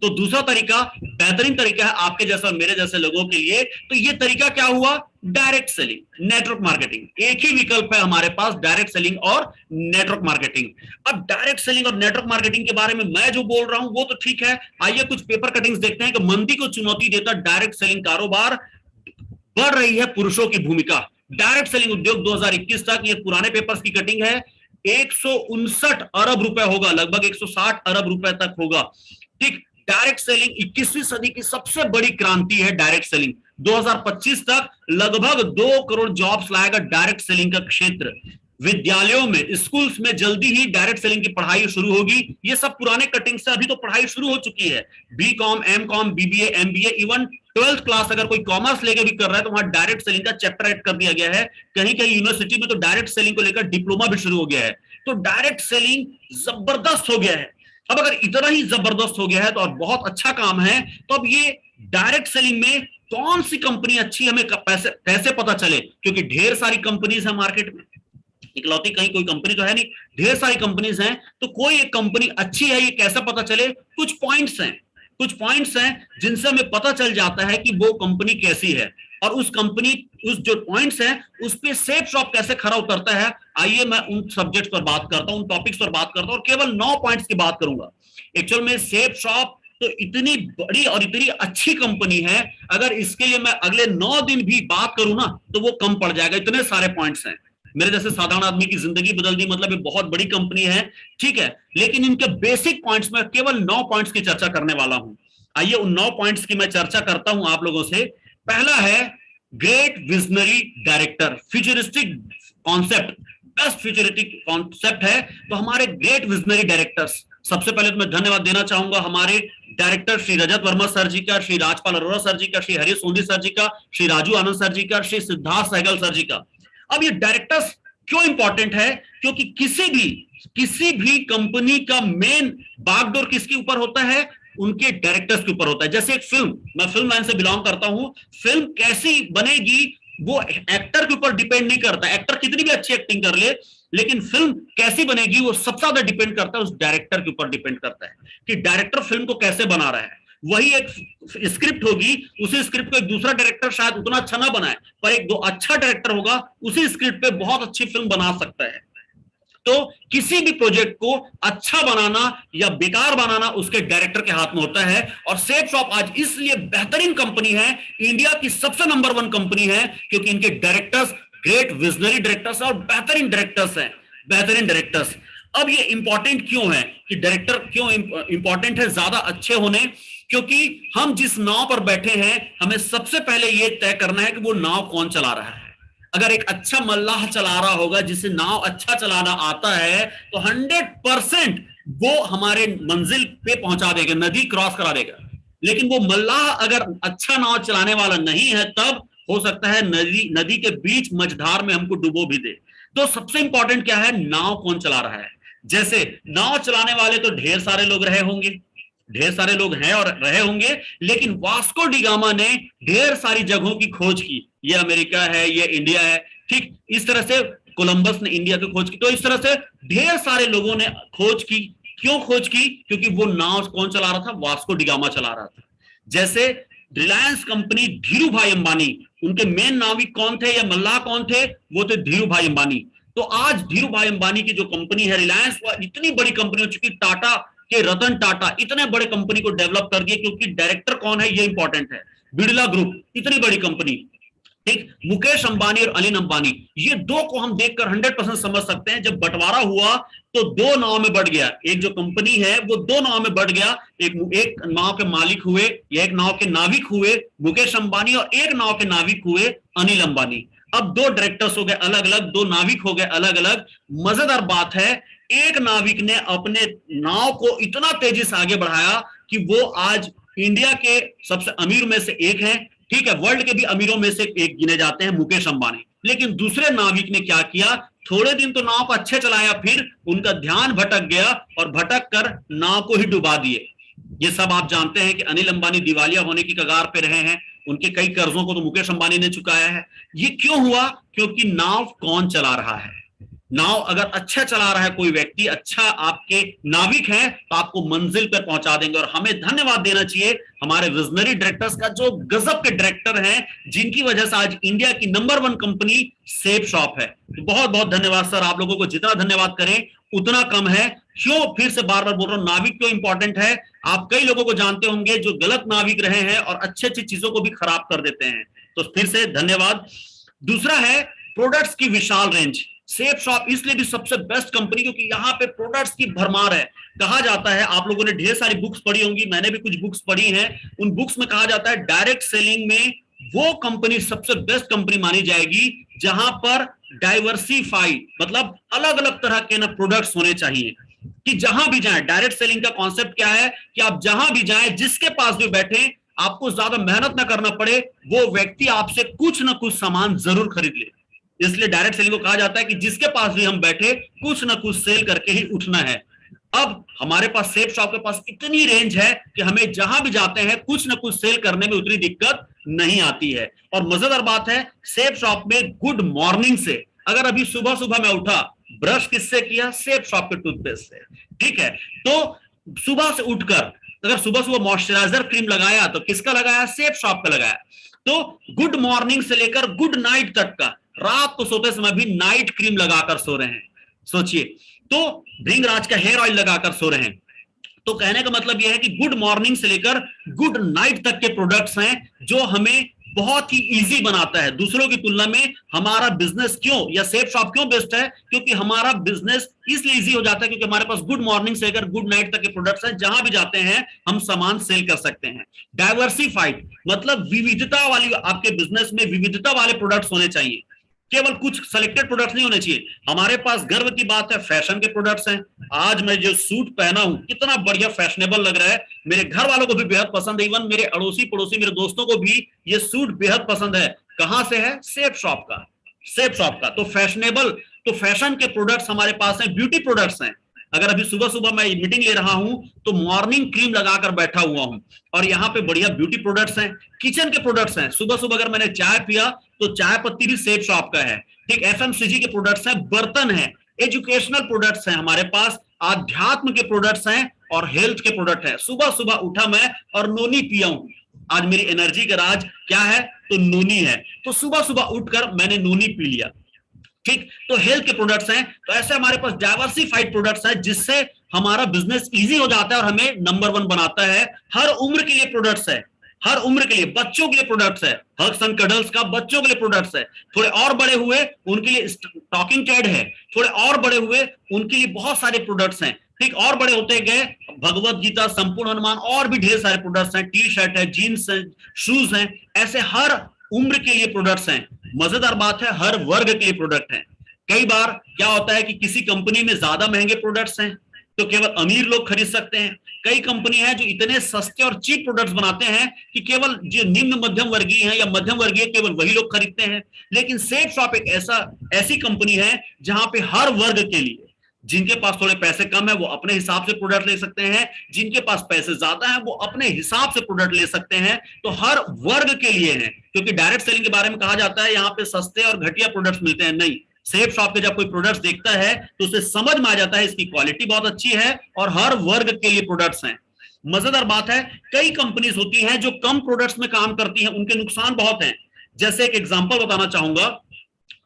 तो दूसरा तरीका बेहतरीन तरीका है आपके जैसा मेरे जैसे लोगों के लिए। तो ये तरीका क्या हुआ? Direct selling, network marketing. एक ही विकल्प है हमारे पास, डायरेक्ट सेलिंग और नेटवर्क मार्केटिंग। अब डायरेक्ट सेलिंग और नेटवर्क मार्केटिंग के बारे में मैं जो बोल रहा हूं वो तो ठीक है। आइए कुछ पेपर कटिंग्स देखते हैं कि मंदी को चुनौती देता डायरेक्ट सेलिंग कारोबार, बढ़ रही है पुरुषों की भूमिका। डायरेक्ट सेलिंग उद्योग 2021 तक, ये पुराने पेपर्स की कटिंग है, 159 अरब रुपए होगा, लगभग 160 अरब रुपए तक होगा। ठीक, डायरेक्ट सेलिंग 21वीं सदी की सबसे बड़ी क्रांति है। डायरेक्ट सेलिंग 2025 तक लगभग 2 करोड़ जॉब्स लाएगा डायरेक्ट सेलिंग का क्षेत्र। विद्यालयों में, स्कूल्स में जल्दी ही डायरेक्ट सेलिंग की पढ़ाई शुरू होगी। ये सब पुराने कटिंग से अभी तो पढ़ाई शुरू हो चुकी है। BCom, MCom, BBA, MBA, even 12th class अगर कोई कॉमर्स लेके भी कर रहा है तो वहां डायरेक्ट सेलिंग का चैप्टर ऐड कर दिया गया है। कहीं कहीं यूनिवर्सिटी में तो डायरेक्ट सेलिंग को लेकर डिप्लोमा भी शुरू हो गया है। तो डायरेक्ट सेलिंग जबरदस्त हो गया है। अब अगर इतना ही जबरदस्त हो गया है तो और बहुत अच्छा काम है, तो अब ये डायरेक्ट सेलिंग में कौन सी कंपनी अच्छी हमें कैसे पता चले? क्योंकि ढेर सारी कंपनीज है मार्केट में, इकलौती कहीं कोई कंपनी तो है नहीं, ढेर सारी कंपनीज हैं। तो कोई एक कंपनी अच्छी है ये कैसे पता चले? कुछ पॉइंट्स हैं जिनसे हमें पता चल जाता है कि वो कंपनी कैसी है। और उस जो पॉइंट्स हैं उस पे सेफ शॉप कैसे खरा उतरता है। आइए मैं उन सब्जेक्ट्स पर बात करता हूं, उन टॉपिक्स पर बात करता हूं और केवल 9 पॉइंट्स की बात करूंगा। एक्चुअल में सेफ शॉप तो इतनी बड़ी और इतनी अच्छी कंपनी है, अगर इसके लिए मैं अगले 9 दिन भी बात करूं ना तो वो कम पड़ जाएगा, इतने सारे पॉइंट्स हैं। मेरे जैसे साधारण आदमी की जिंदगी बदल दी, मतलब ये बहुत बड़ी कंपनी है, ठीक है। लेकिन इनके बेसिक पॉइंट्स में केवल 9 पॉइंट्स की चर्चा करने वाला हूं। आइए उन 9 पॉइंट्स की मैं चर्चा करता हूं आप लोगों से। पहला है great visionary director, futuristic concept, best futuristic concept है। तो हमारे ग्रेट विजनरी डायरेक्टर्स, सबसे पहले तो मैं धन्यवाद देना चाहूंगा हमारे डायरेक्टर श्री रजत वर्मा सर जी का, श्री राजपाल अरोरा सर जी का, श्री हरीश सोंधी सर जी का, श्री राजू आनंद सर जी का, श्री सिद्धार्थ सहगल सर जी का। अब ये डायरेक्टर्स क्यों इंपॉर्टेंट है? क्योंकि किसी भी कंपनी का मेन बागडोर किसके ऊपर होता है? उनके डायरेक्टर्स के ऊपर होता है। जैसे एक फिल्म, मैं फिल्म लाइन से बिलोंग करता हूं, फिल्म कैसी बनेगी वो एक्टर के ऊपर डिपेंड नहीं करता, एक्टर कितनी भी अच्छी एक्टिंग कर ले, लेकिन फिल्म कैसी बनेगी वो सबसे ज्यादा डिपेंड करता है उस डायरेक्टर के ऊपर डिपेंड करता है कि डायरेक्टर फिल्म को कैसे बना रहा है। वही एक स्क्रिप्ट होगी, उसी स्क्रिप्ट को एक दूसरा डायरेक्टर शायद उतना अच्छा ना बनाए, पर एक दो अच्छा डायरेक्टर होगा उसी स्क्रिप्ट पे बहुत अच्छी फिल्म बना सकता है। तो किसी भी प्रोजेक्ट को अच्छा बनाना या बेकार बनाना उसके डायरेक्टर के हाथ में होता है। और सेफ शॉप आज इसलिए बेहतरीन कंपनी है, इंडिया की सबसे नंबर 1 कंपनी है, क्योंकि इनके डायरेक्टर्स ग्रेट विजनरी डायरेक्टर्स और बेहतरीन डायरेक्टर्स हैं, बेहतरीन डायरेक्टर्स। अब ये इंपॉर्टेंट क्यों है कि डायरेक्टर क्यों इंपॉर्टेंट है ज्यादा अच्छे होने, क्योंकि हम जिस नाव पर बैठे हैं हमें सबसे पहले यह तय करना है कि वो नाव कौन चला रहा है। अगर एक अच्छा मल्लाह चला रहा होगा जिसे नाव अच्छा चलाना आता है तो 100% वो हमारे मंजिल पे पहुंचा देगा, नदी क्रॉस करा देगा। लेकिन वो मल्लाह अगर अच्छा नाव चलाने वाला नहीं है तब हो सकता है नदी के बीच मझधार में हमको डुबो भी दे। तो सबसे इंपॉर्टेंट क्या है, नाव कौन चला रहा है। जैसे नाव चलाने वाले तो ढेर सारे लोग रहे होंगे, ढेर सारे लोग हैं और रहे होंगे, लेकिन वास्को डी गामा ने ढेर सारी जगहों की खोज की। ये अमेरिका है, ये इंडिया है, ठीक इस तरह से कोलंबस ने इंडिया की खोज की। तो इस तरह से ढेर सारे लोगों ने खोज की। क्यों खोज की? क्योंकि वो नाव कौन चला रहा था, वास्को डी गामा चला रहा था। जैसे रिलायंस कंपनी, धीरू भाई अंबानी, उनके मेन नाविक कौन थे या मल्लाह कौन थे, वो थे धीरू भाई अंबानी। तो आज धीरू भाई अंबानी की जो कंपनी है रिलायंस, वो इतनी बड़ी कंपनी हो चुकी, टाटा के रतन टाटा इतने बड़े कंपनी को डेवलप कर दिए, क्योंकि डायरेक्टर कौन है ये इंपॉर्टेंट है। बिड़ला ग्रुप इतनी बड़ी कंपनी, ठीक। मुकेश अंबानी और अनिल अंबानी, ये दो को हम देखकर 100% समझ सकते हैं। जब बंटवारा हुआ तो 2 नाव में बढ़ गया, एक जो कंपनी है वो 2 नाव में बढ़ गया। एक नाव के मालिक हुए या एक नाव के नाविक हुए मुकेश अंबानी, और एक नाव के नाविक हुए अनिल अंबानी। अब 2 डायरेक्टर्स हो गए अलग अलग, 2 नाविक हो गए अलग अलग। मजेदार बात है, एक नाविक ने अपने नाव को इतना तेजी से आगे बढ़ाया कि वो आज इंडिया के सबसे अमीर में से एक है, ठीक है, वर्ल्ड के भी अमीरों में से एक गिने जाते हैं मुकेश अंबानी। लेकिन दूसरे नाविक ने क्या किया, थोड़े दिन तो नाव को अच्छे चलाया, फिर उनका ध्यान भटक गया और भटक कर नाव को ही डुबा दिए। ये सब आप जानते हैं कि अनिल अंबानी दिवालिया होने की कगार पे रहे हैं, उनके कई कर्जों को तो मुकेश अंबानी ने चुकाया है। ये क्यों हुआ? क्योंकि नाव कौन चला रहा है। नाव अगर अच्छा चला रहा है कोई व्यक्ति, अच्छा आपके नाविक हैं, तो आपको मंजिल पर पहुंचा देंगे। और हमें धन्यवाद देना चाहिए हमारे विजनरी डायरेक्टर्स का, जो गजब के डायरेक्टर हैं, जिनकी वजह से आज इंडिया की नंबर 1 कंपनी सेफ शॉप है। तो बहुत बहुत धन्यवाद सर, आप लोगों को जितना धन्यवाद करें उतना कम है। क्यों फिर से बार बार बोल रहा हूं, नाविक क्यों इंपॉर्टेंट है। आप कई लोगों को जानते होंगे जो गलत नाविक रहे हैं और अच्छी अच्छी चीजों को भी खराब कर देते हैं। तो फिर से धन्यवाद। दूसरा है प्रोडक्ट्स की विशाल रेंज। सेफ शॉप इसलिए भी सबसे बेस्ट कंपनी क्योंकि यहाँ पे प्रोडक्ट्स की भरमार है। कहा जाता है, आप लोगों ने ढेर सारी बुक्स पढ़ी होंगी, मैंने भी कुछ बुक्स पढ़ी हैं, उन बुक्स में कहा जाता है डायरेक्ट सेलिंग में वो कंपनी सबसे बेस्ट कंपनी मानी जाएगी जहां पर डाइवर्सिफाइड, मतलब अलग अलग तरह के ना प्रोडक्ट्स होने चाहिए। कि जहां भी जाए, डायरेक्ट सेलिंग का कॉन्सेप्ट क्या है कि आप जहां भी जाए, जिसके पास भी बैठे, आपको ज्यादा मेहनत ना करना पड़े, वो व्यक्ति आपसे कुछ ना कुछ सामान जरूर खरीद ले। इसलिए डायरेक्ट सेलिंग को कहा जाता है कि जिसके पास भी हम बैठे कुछ ना कुछ सेल करके ही उठना है। अब हमारे पास सेफ शॉप के पास इतनी रेंज है कि हमें जहां भी जाते हैं कुछ ना कुछ सेल करने में उतनी दिक्कत नहीं आती है। और मजेदार बात है, सेफ शॉप में गुड मॉर्निंग से, अगर अभी सुबह सुबह मैं उठा, ब्रश किससे किया? सेफ शॉप के टूथपेस्ट से, ठीक है। तो सुबह से उठकर अगर सुबह सुबह मॉइस्चराइजर क्रीम लगाया तो किसका लगाया? सेफ शॉप का लगाया। तो गुड मॉर्निंग से लेकर गुड नाइट तक का, रात को सोते समय भी नाइट क्रीम लगाकर सो रहे हैं, सोचिए। तो भृंगराज का हेयर ऑयल लगाकर सो रहे हैं। तो कहने का मतलब यह है कि गुड मॉर्निंग से लेकर गुड नाइट तक के प्रोडक्ट्स हैं जो हमें बहुत ही इजी बनाता है। दूसरों की तुलना में हमारा बिजनेस क्यों या सेफ शॉप क्यों बेस्ट है? क्योंकि हमारा बिजनेस इसलिए इजी हो जाता है क्योंकि हमारे पास गुड मॉर्निंग से लेकर गुड नाइट तक के प्रोडक्ट्स हैं, जहां भी जाते हैं हम सामान सेल कर सकते हैं। डाइवर्सिफाइड मतलब विविधता वाली, आपके बिजनेस में विविधता वाले प्रोडक्ट्स होने चाहिए, केवल कुछ सेलेक्टेड प्रोडक्ट्स नहीं होने चाहिए। हमारे पास गर्व की बात है, फैशन के प्रोडक्ट्स हैं। आज मैं जो सूट पहना हूं कितना बढ़िया फैशनेबल लग रहा है, मेरे घर वालों को भी बेहद पसंद है, इवन मेरे अड़ोसी पड़ोसी मेरे दोस्तों को भी ये सूट बेहद पसंद है। कहां से है? सेफ शॉप का, सेफ शॉप का। तो फैशनेबल, तो फैशन के प्रोडक्ट्स हमारे पास हैं, ब्यूटी प्रोडक्ट्स हैं, अगर अभी सुबह सुबह मैं मीटिंग ले रहा हूं तो मॉर्निंग क्रीम लगाकर बैठा हुआ हूं, और यहाँ पे बढ़िया ब्यूटी प्रोडक्ट्स हैं, किचन के प्रोडक्ट्स हैं। सुबह सुबह अगर मैंने चाय पिया तो चाय पत्ती भी सेफ शॉप का है, ठीक। एफएमसीजी के प्रोडक्ट्स हैं, बर्तन है, एजुकेशनल प्रोडक्ट्स हैं हमारे पास, आध्यात्म के प्रोडक्ट्स हैं और हेल्थ के प्रोडक्ट है। सुबह सुबह उठा मैं और नोनी पिया हूं। आज मेरी एनर्जी का राज क्या है? तो नोनी है। तो सुबह सुबह उठकर मैंने नोनी पी लिया, ठीक। तो हेल्थ के प्रोडक्ट्स हैं। तो ऐसे हमारे पास डाइवर्सिफाइड प्रोडक्ट्स हैं जिससे हमारा बिजनेस इजी हो जाता है और हमें नंबर 1 बनाता है। हर उम्र के लिए प्रोडक्ट्स है, हर उम्र के लिए, बच्चों के लिए प्रोडक्ट्स है, हग्स एंड कडल्स का बच्चों के लिए प्रोडक्ट्स है। थोड़े और बड़े हुए उनके लिए टॉकिंग टेड है, थोड़े और बड़े हुए उनके लिए बहुत सारे प्रोडक्ट्स हैं, ठीक। और बड़े होते गए भगवत गीता, संपूर्ण हनुमान, और भी ढेर सारे प्रोडक्ट्स हैं, टी शर्ट है, जीन्स है, शूज हैं। ऐसे हर उम्र के लिए प्रोडक्ट्स हैं। मजेदार बात है, हर वर्ग के लिए प्रोडक्ट हैं। कई बार क्या होता है कि किसी कंपनी में ज्यादा महंगे प्रोडक्ट्स हैं तो केवल अमीर लोग खरीद सकते हैं। कई कंपनी है जो इतने सस्ते और चीप प्रोडक्ट्स बनाते हैं कि केवल जो निम्न मध्यम वर्गीय हैं या मध्यम वर्गीय केवल वही लोग खरीदते हैं। लेकिन सेफ शॉप एक ऐसी कंपनी है जहां पे हर वर्ग के लिए, जिनके पास थोड़े पैसे कम है वो अपने हिसाब से प्रोडक्ट ले सकते हैं, जिनके पास पैसे ज्यादा हैं वो अपने हिसाब से प्रोडक्ट ले सकते हैं। तो हर वर्ग के लिए है, क्योंकि डायरेक्ट सेलिंग के बारे में कहा जाता है यहाँ पे सस्ते और घटिया प्रोडक्ट्स मिलते हैं, नहीं। सेफ शॉप पे जब कोई प्रोडक्ट्स देखता है तो उसे समझ में आ जाता है इसकी क्वालिटी बहुत अच्छी है और हर वर्ग के लिए प्रोडक्ट्स हैं। मजेदार बात है, कई कंपनीज होती हैं जो कम प्रोडक्ट्स में काम करती हैं, उनके नुकसान बहुत हैं। जैसे एक एग्जांपल बताना चाहूंगा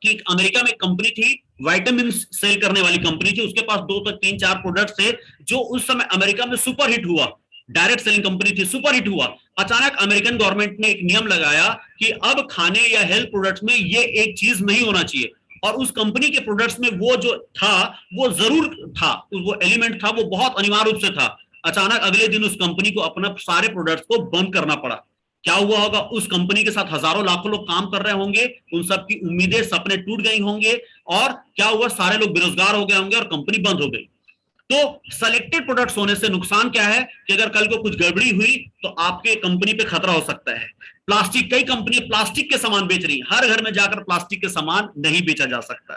कि अमेरिका में एक कंपनी थी, विटामिन सेल करने वाली कंपनी थी, उसके पास 2 तक 3-4 प्रोडक्ट्स थे जो उस समय अमेरिका में सुपर हिट हुआ। डायरेक्ट सेलिंग कंपनी थी, सुपर हिट हुआ। अचानक अमेरिकन गवर्नमेंट ने एक नियम लगाया कि अब खाने या हेल्थ प्रोडक्ट्स में ये एक चीज नहीं होना चाहिए, और उस कंपनी के प्रोडक्ट्स में वो जो था वो जरूर था, वो एलिमेंट था, वो बहुत अनिवार्य रूप से था। अचानक अगले दिन उस कंपनी को अपना सारे प्रोडक्ट्स को बंद करना पड़ा। क्या हुआ होगा? उस कंपनी के साथ हजारों लाखों लोग काम कर रहे होंगे, उन सबकी उम्मीदें, सपने टूट गई होंगे, और क्या हुआ? सारे लोग बेरोजगार हो गए होंगे और कंपनी बंद हो गई। तो सेलेक्टेड प्रोडक्ट्स होने से नुकसान क्या है कि अगर कल को कुछ गड़बड़ी हुई तो आपके कंपनी पे खतरा हो सकता है। प्लास्टिक, कई कंपनी प्लास्टिक के सामान बेच रही हैं, हर घर में जाकर प्लास्टिक के सामान नहीं बेचा जा सकता।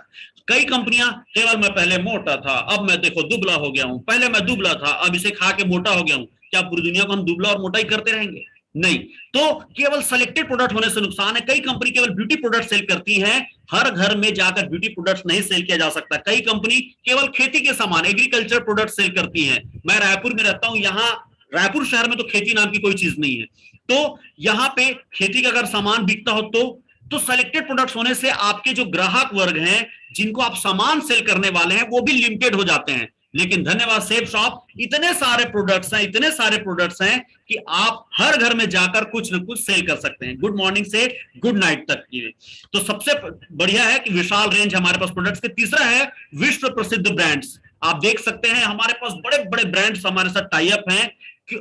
कई कंपनियां केवल मैं पहले मोटा था अब मैं देखो दुबला हो गया हूं, पहले मैं दुबला था अब इसे खा के मोटा हो गया हूं। क्या पूरी दुनिया को हम दुबला और मोटा ही करते रहेंगे? नहीं। तो केवल सेलेक्टेड प्रोडक्ट होने से नुकसान है। कई कंपनी केवल ब्यूटी प्रोडक्ट सेल करती हैं, हर घर में जाकर ब्यूटी प्रोडक्ट नहीं सेल किया जा सकता। कई कंपनी केवल खेती के सामान, एग्रीकल्चर प्रोडक्ट सेल करती हैं। मैं रायपुर में रहता हूं, यहाँ रायपुर शहर में तो खेती नाम की कोई चीज नहीं है, तो यहाँ पे खेती का अगर सामान बिकता हो तो सेलेक्टेड प्रोडक्ट्स होने से आपके जो ग्राहक वर्ग हैं जिनको आप सामान सेल करने वाले हैं वो भी लिमिटेड हो जाते हैं। लेकिन धन्यवाद सेफ शॉप, इतने सारे प्रोडक्ट्स हैं, इतने सारे प्रोडक्ट्स हैं कि आप हर घर में जाकर कुछ न कुछ सेल कर सकते हैं, गुड मॉर्निंग से गुड नाइट तक की। तो सबसे बढ़िया है कि विशाल रेंज हमारे पास प्रोडक्ट्स के। तीसरा है विश्व प्रसिद्ध ब्रांड्स। आप देख सकते हैं हमारे पास बड़े बड़े ब्रांड्स हमारे साथ टाई अप हैं,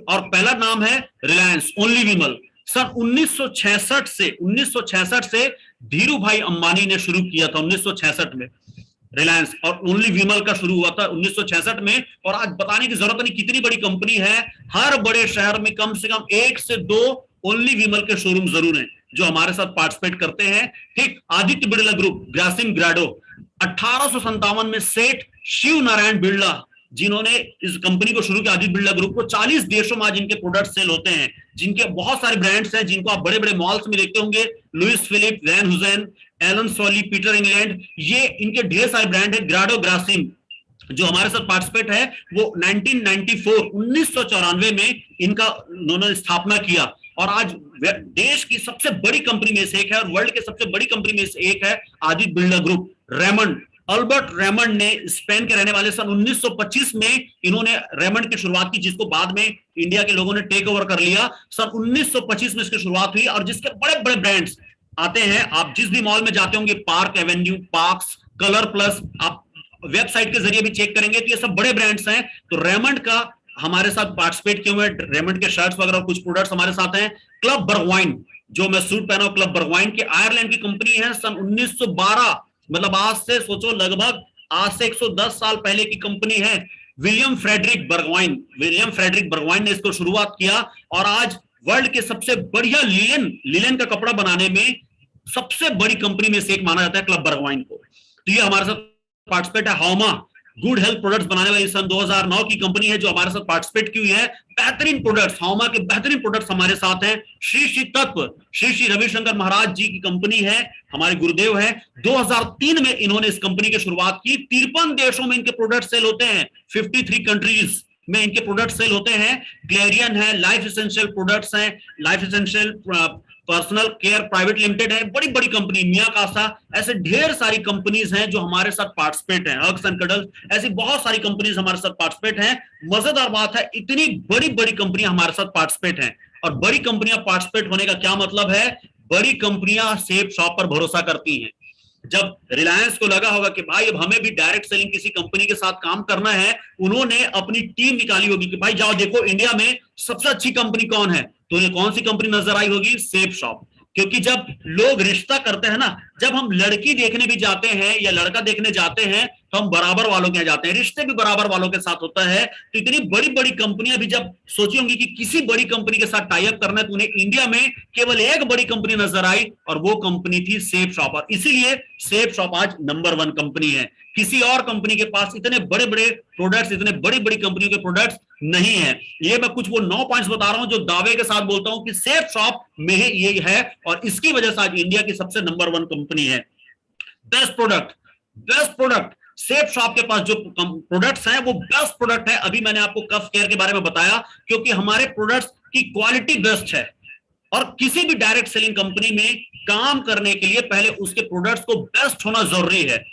और पहला नाम है रिलायंस, ओनली विमल। सन 1966 से धीरू भाई अंबानी ने शुरू किया था 1966 में रिलायंस, और ओनली विमल का शुरू हुआ था 1966 में। और आज बताने की जरूरत नहीं कितनी बड़ी कंपनी है, हर बड़े शहर में कम से कम 1 से 2 ओनली विमल के शोरूम जरूर हैं जो हमारे साथ पार्टिसिपेट करते हैं, ठीक। आदित्य बिरला ग्रुप, ग्रासिम ग्राडो, 1857 में सेठ शिव नारायण बिरला जिन्होंने इस कंपनी को शुरू किया, आदित्य बिरला ग्रुप को, 40 देशों में जिनके प्रोडक्ट सेल होते हैं, जिनके बहुत सारे ब्रांड्स हैं जिनको आप बड़े बड़े मॉल्स में देखते होंगे, Louis Philippe, Van Heusen, Allen Solly, Peter England, ये इनके ढेर सारे ब्रांड है। ग्राडो ग्रासिम जो हमारे साथ पार्टिसिपेट है वो 1994 में इनका उन्होंने स्थापना किया, और आज देश की सबसे बड़ी कंपनी में से एक है और वर्ल्ड के सबसे बड़ी कंपनी में से एक है Aditya Birla group. Raymond, Albert Raymond ने स्पेन के रहने वाले, सन 1925 में इन्होंने रेमंड की शुरुआत की, जिसको बाद में इंडिया के लोगों ने टेक ओवर कर लिया। सन 1925 में इसकी शुरुआत हुई, और जिसके बड़े बड़े ब्रांड्स आते हैं, आप जिस भी मॉल में जाते होंगे, park Avenue, parks, colour plus, आप वेबसाइट के जरिए भी चेक करेंगे तो ये सब बड़े ब्रांड्स हैं। तो रेमंड का हमारे साथ पार्टिसिपेट किए हुए, रेमंड के शर्ट्स वगैरह कुछ प्रोडक्ट्स हमारे साथ हैं। क्लब बर्गवाइन, जो मैं सूट पहना हूं, क्लब बर्गवाइन की आयरलैंड की कंपनी है, सन 1912, मतलब आज से सोचो लगभग आज से 110 साल पहले की कंपनी है। विलियम फ्रेडरिक बर्गवाइन ने इसको शुरुआत किया, और आज वर्ल्ड के सबसे बढ़िया लिनन का कपड़ा बनाने में सबसे बड़ी कंपनी में से एक माना जाता है क्लब बर्गवाइन को। तो ये हमारे साथ पार्टिसिपेट है। हाउमा, गुड हेल्थ प्रोडक्ट्स बनाने वाली सन 2009 की कंपनी है जो हमारे साथ पार्टिसिपेट की हुई है। बेहतरीन प्रोडक्ट्स, हाउमा के बेहतरीन प्रोडक्ट्स हमारे साथ हैं। श्री श्री तत्व, श्री श्री रविशंकर महाराज जी की कंपनी है, हमारे गुरुदेव है। 2003 में इन्होंने इस कंपनी की शुरुआत की। 53 देशों में इनके प्रोडक्ट सेल होते हैं, 53 कंट्रीज में इनके प्रोडक्ट सेल होते हैं। क्लेरियन है, लाइफ एसेंशियल प्रोडक्ट्स हैं, life essential personal care private limited है, बड़ी बड़ी कंपनी, मिया कासा, ऐसे ढेर सारी कंपनीज हैं जो हमारे साथ पार्टिसिपेट हैं। हग्स एंड कडल्स, ऐसी बहुत सारी कंपनीज हमारे साथ पार्टिसिपेट हैं। मजेदार बात है, इतनी बड़ी बड़ी कंपनियां हमारे साथ पार्टिसिपेट हैं। और बड़ी कंपनियां पार्टिसिपेट होने का क्या मतलब है? बड़ी कंपनियां सेफ शॉप पर भरोसा करती हैं। जब रिलायंस को लगा होगा कि भाई अब हमें भी डायरेक्ट सेलिंग किसी कंपनी के साथ काम करना है, उन्होंने अपनी टीम निकाली होगी कि भाई जाओ देखो इंडिया में सबसे अच्छी कंपनी कौन है, तो उन्हें कौन सी कंपनी नजर आई होगी? Safe shop. क्योंकि जब लोग रिश्ता करते हैं ना, जब हम लड़की देखने भी जाते हैं या लड़का देखने जाते हैं तो हम बराबर वालों के यहाँ जाते हैं, रिश्ते भी बराबर वालों के साथ होता है। तो इतनी बड़ी बड़ी कंपनियां भी जब सोची होंगी कि किसी बड़ी कंपनी के साथ टाई अप करना है, तो उन्हें इंडिया में केवल एक बड़ी कंपनी नजर आई और वो कंपनी थी सेफ शॉप। और इसीलिए सेफ शॉप आज नंबर 1 कंपनी है। किसी और कंपनी के पास इतने बड़े बड़े प्रोडक्ट्स, इतने बड़ी बड़ी कंपनियों के प्रोडक्ट्स नहीं है। ये मैं कुछ वो 9 पॉइंट्स बता रहा हूं जो दावे के साथ बोलता हूं कि सेफ शॉप में ये है और इसकी वजह से आज इंडिया की सबसे नंबर 1 कंपनी है। बेस्ट प्रोडक्ट सेफ शॉप के पास जो प्रोडक्ट्स हैं वो बेस्ट प्रोडक्ट है। अभी मैंने आपको कफ केयर के बारे में बताया, क्योंकि हमारे प्रोडक्ट्स की क्वालिटी बेस्ट है। और किसी भी डायरेक्ट सेलिंग कंपनी में काम करने के लिए पहले उसके प्रोडक्ट्स को बेस्ट होना जरूरी है।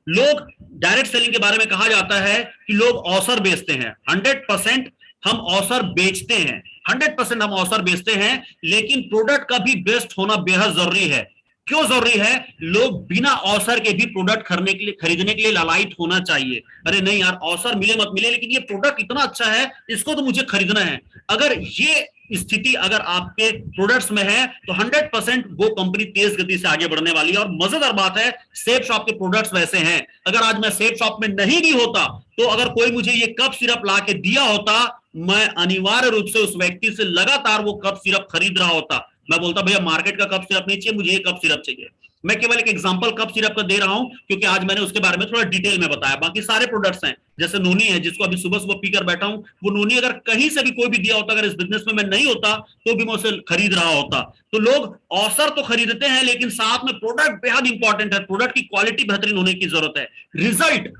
लोग डायरेक्ट सेलिंग के बारे में कहा जाता है कि लोग ऑफर बेचते हैं। 100% हम ऑफर बेचते हैं, 100% हम ऑफर बेचते हैं, लेकिन प्रोडक्ट का भी बेस्ट होना बेहद जरूरी है। क्यों जरूरी है? लोग बिना ऑफर के भी प्रोडक्ट खरीदने के लिए लालायित होना चाहिए। अरे नहीं यार, ऑफर मिले मत मिले, लेकिन ये प्रोडक्ट इतना अच्छा है, इसको तो मुझे खरीदना है। अगर ये स्थिति अगर आपके प्रोडक्ट्स में है तो 100% वो कंपनी तेज गति से आगे बढ़ने वाली है। और मजेदार बात है, सेफ शॉप के प्रोडक्ट्स वैसे हैं। अगर आज मैं सेफ शॉप में नहीं भी होता, तो अगर कोई मुझे ये कप सिरप ला के दिया होता, मैं अनिवार्य रूप से उस व्यक्ति से लगातार वो कप सिरप खरीद रहा होता। मैं बोलता भैया मार्केट का कप सिरप नहीं चाहिए, मुझे ये कप सिरप चाहिए। मैं केवल एक एग्जांपल कप सिरप का दे रहा हूं, क्योंकि आज मैंने उसके बारे में थोड़ा डिटेल में बताया। बाकी सारे प्रोडक्ट्स हैं, जैसे नोनी है, जिसको अभी सुबह सुबह पीकर बैठा हूं, वो नोनी अगर कहीं से भी कोई भी दिया होता, अगर इस बिजनेस में मैं नहीं होता तो भी मैं उसे खरीद रहा होता। तो लोग ऑफर तो खरीदते हैं, लेकिन साथ में प्रोडक्ट बेहद इंपॉर्टेंट है। प्रोडक्ट की क्वालिटी बेहतरीन होने की जरूरत है। रिजल्ट,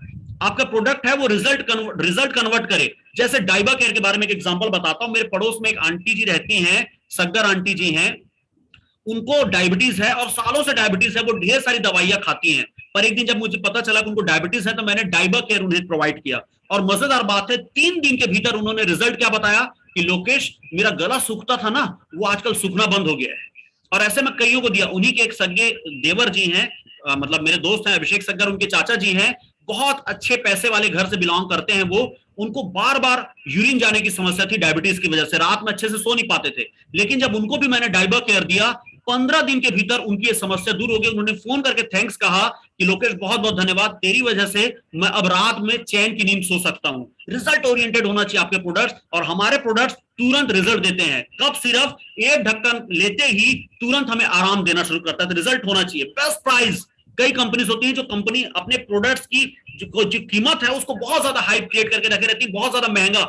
आपका प्रोडक्ट है वो रिजल्ट कन्वर्ट करे। जैसे डाइबा केयर के बारे में एक एग्जांपल बताता हूं। मेरे पड़ोस में एक आंटी जी रहती हैं, सग्गर आंटी जी हैं, उनको डायबिटीज है और सालों से डायबिटीज है, वो ढेर सारी दवाइयां खाती हैं। पर एक दिन जब मुझे पता चला कि उनको डायबिटीज है, तो मैंने डाइबा केयर उन्हें प्रोवाइड किया। और मजेदार बात है, 3 दिन के भीतर उन्होंने रिजल्ट क्या बताया कि लोकेश, मेरा गला सूखता था ना, वो आजकल सूखना बंद हो गया है। और ऐसे मैं कईयों को दिया। उन्हीं के एक सगे देवर जी हैं, मतलब मेरे दोस्त हैं अभिषेक सग्गर, उनके चाचा जी हैं, बहुत अच्छे पैसे वाले घर से बिलोंग करते हैं वो। उनको बार बार यूरिन जाने की समस्या थी डायबिटीज की वजह से, रात में अच्छे से सो नहीं पाते थे। लेकिन जब उनको भी मैंने डाइबा केयर दिया, 15 दिन के भीतर उनकी ये समस्या दूर हो गई। उन्होंने फोन करके थैंक्स कहा कि लोकेश बहुत बहुत धन्यवाद, तेरी वजह से मैं अब रात में चैन की नींद सो सकता हूं। रिजल्ट ओरिएंटेड होना चाहिए आपके प्रोडक्ट्स, और हमारे प्रोडक्ट्स तुरंत रिजल्ट देते हैं। कब सिर्फ एक ढक्कन लेते ही तुरंत हमें आराम देना शुरू करता है। तो रिजल्ट होना चाहिए। बेस्ट प्राइस, कई कंपनीज होती हैं जो कंपनी अपने प्रोडक्ट्स की जो कीमत है उसको बहुत ज्यादा हाइप क्रिएट करके रखे रहती है, बहुत ज्यादा महंगा।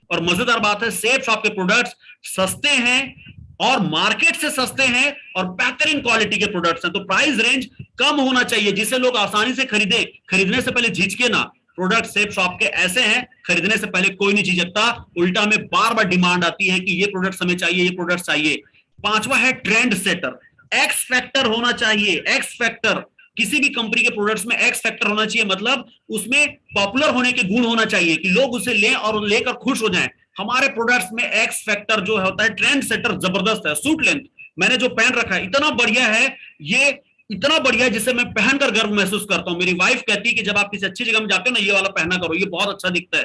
और मजेदार बात है, सेफ शॉप के प्रोडक्ट्स सस्ते हैं और मार्केट से सस्ते हैं और बेहतरीन क्वालिटी के प्रोडक्ट्स हैं। तो प्राइस रेंज कम होना चाहिए जिसे लोग आसानी से खरीदे, खरीदने से पहले झिझके ना। प्रोडक्ट सेफ शॉप के ऐसे हैं, खरीदने से पहले कोई नहीं झिझकता, उल्टा हमें बार बार डिमांड आती है कि ये प्रोडक्ट हमें चाहिए, ये प्रोडक्ट चाहिए। 5वां है ट्रेंड सेटर, एक्स फैक्टर होना चाहिए। एक्स फैक्टर, किसी भी कंपनी के प्रोडक्ट्स में एक्स फैक्टर होना चाहिए, मतलब उसमें पॉपुलर होने के गुण होना चाहिए कि लोग उसे लें और लेकर खुश हो जाएं। हमारे प्रोडक्ट्स में एक्स फैक्टर जो होता है, ट्रेंड सेटर जबरदस्त है। सूट लेंथ मैंने जो पहन रखा है इतना बढ़िया है, ये इतना बढ़िया है जिसे मैं पहनकर गर्व महसूस करता हूं। मेरी वाइफ कहती है कि जब आप किसी अच्छी जगह में जाते हो ना, ये वाला पहना करो, ये बहुत अच्छा दिखता है।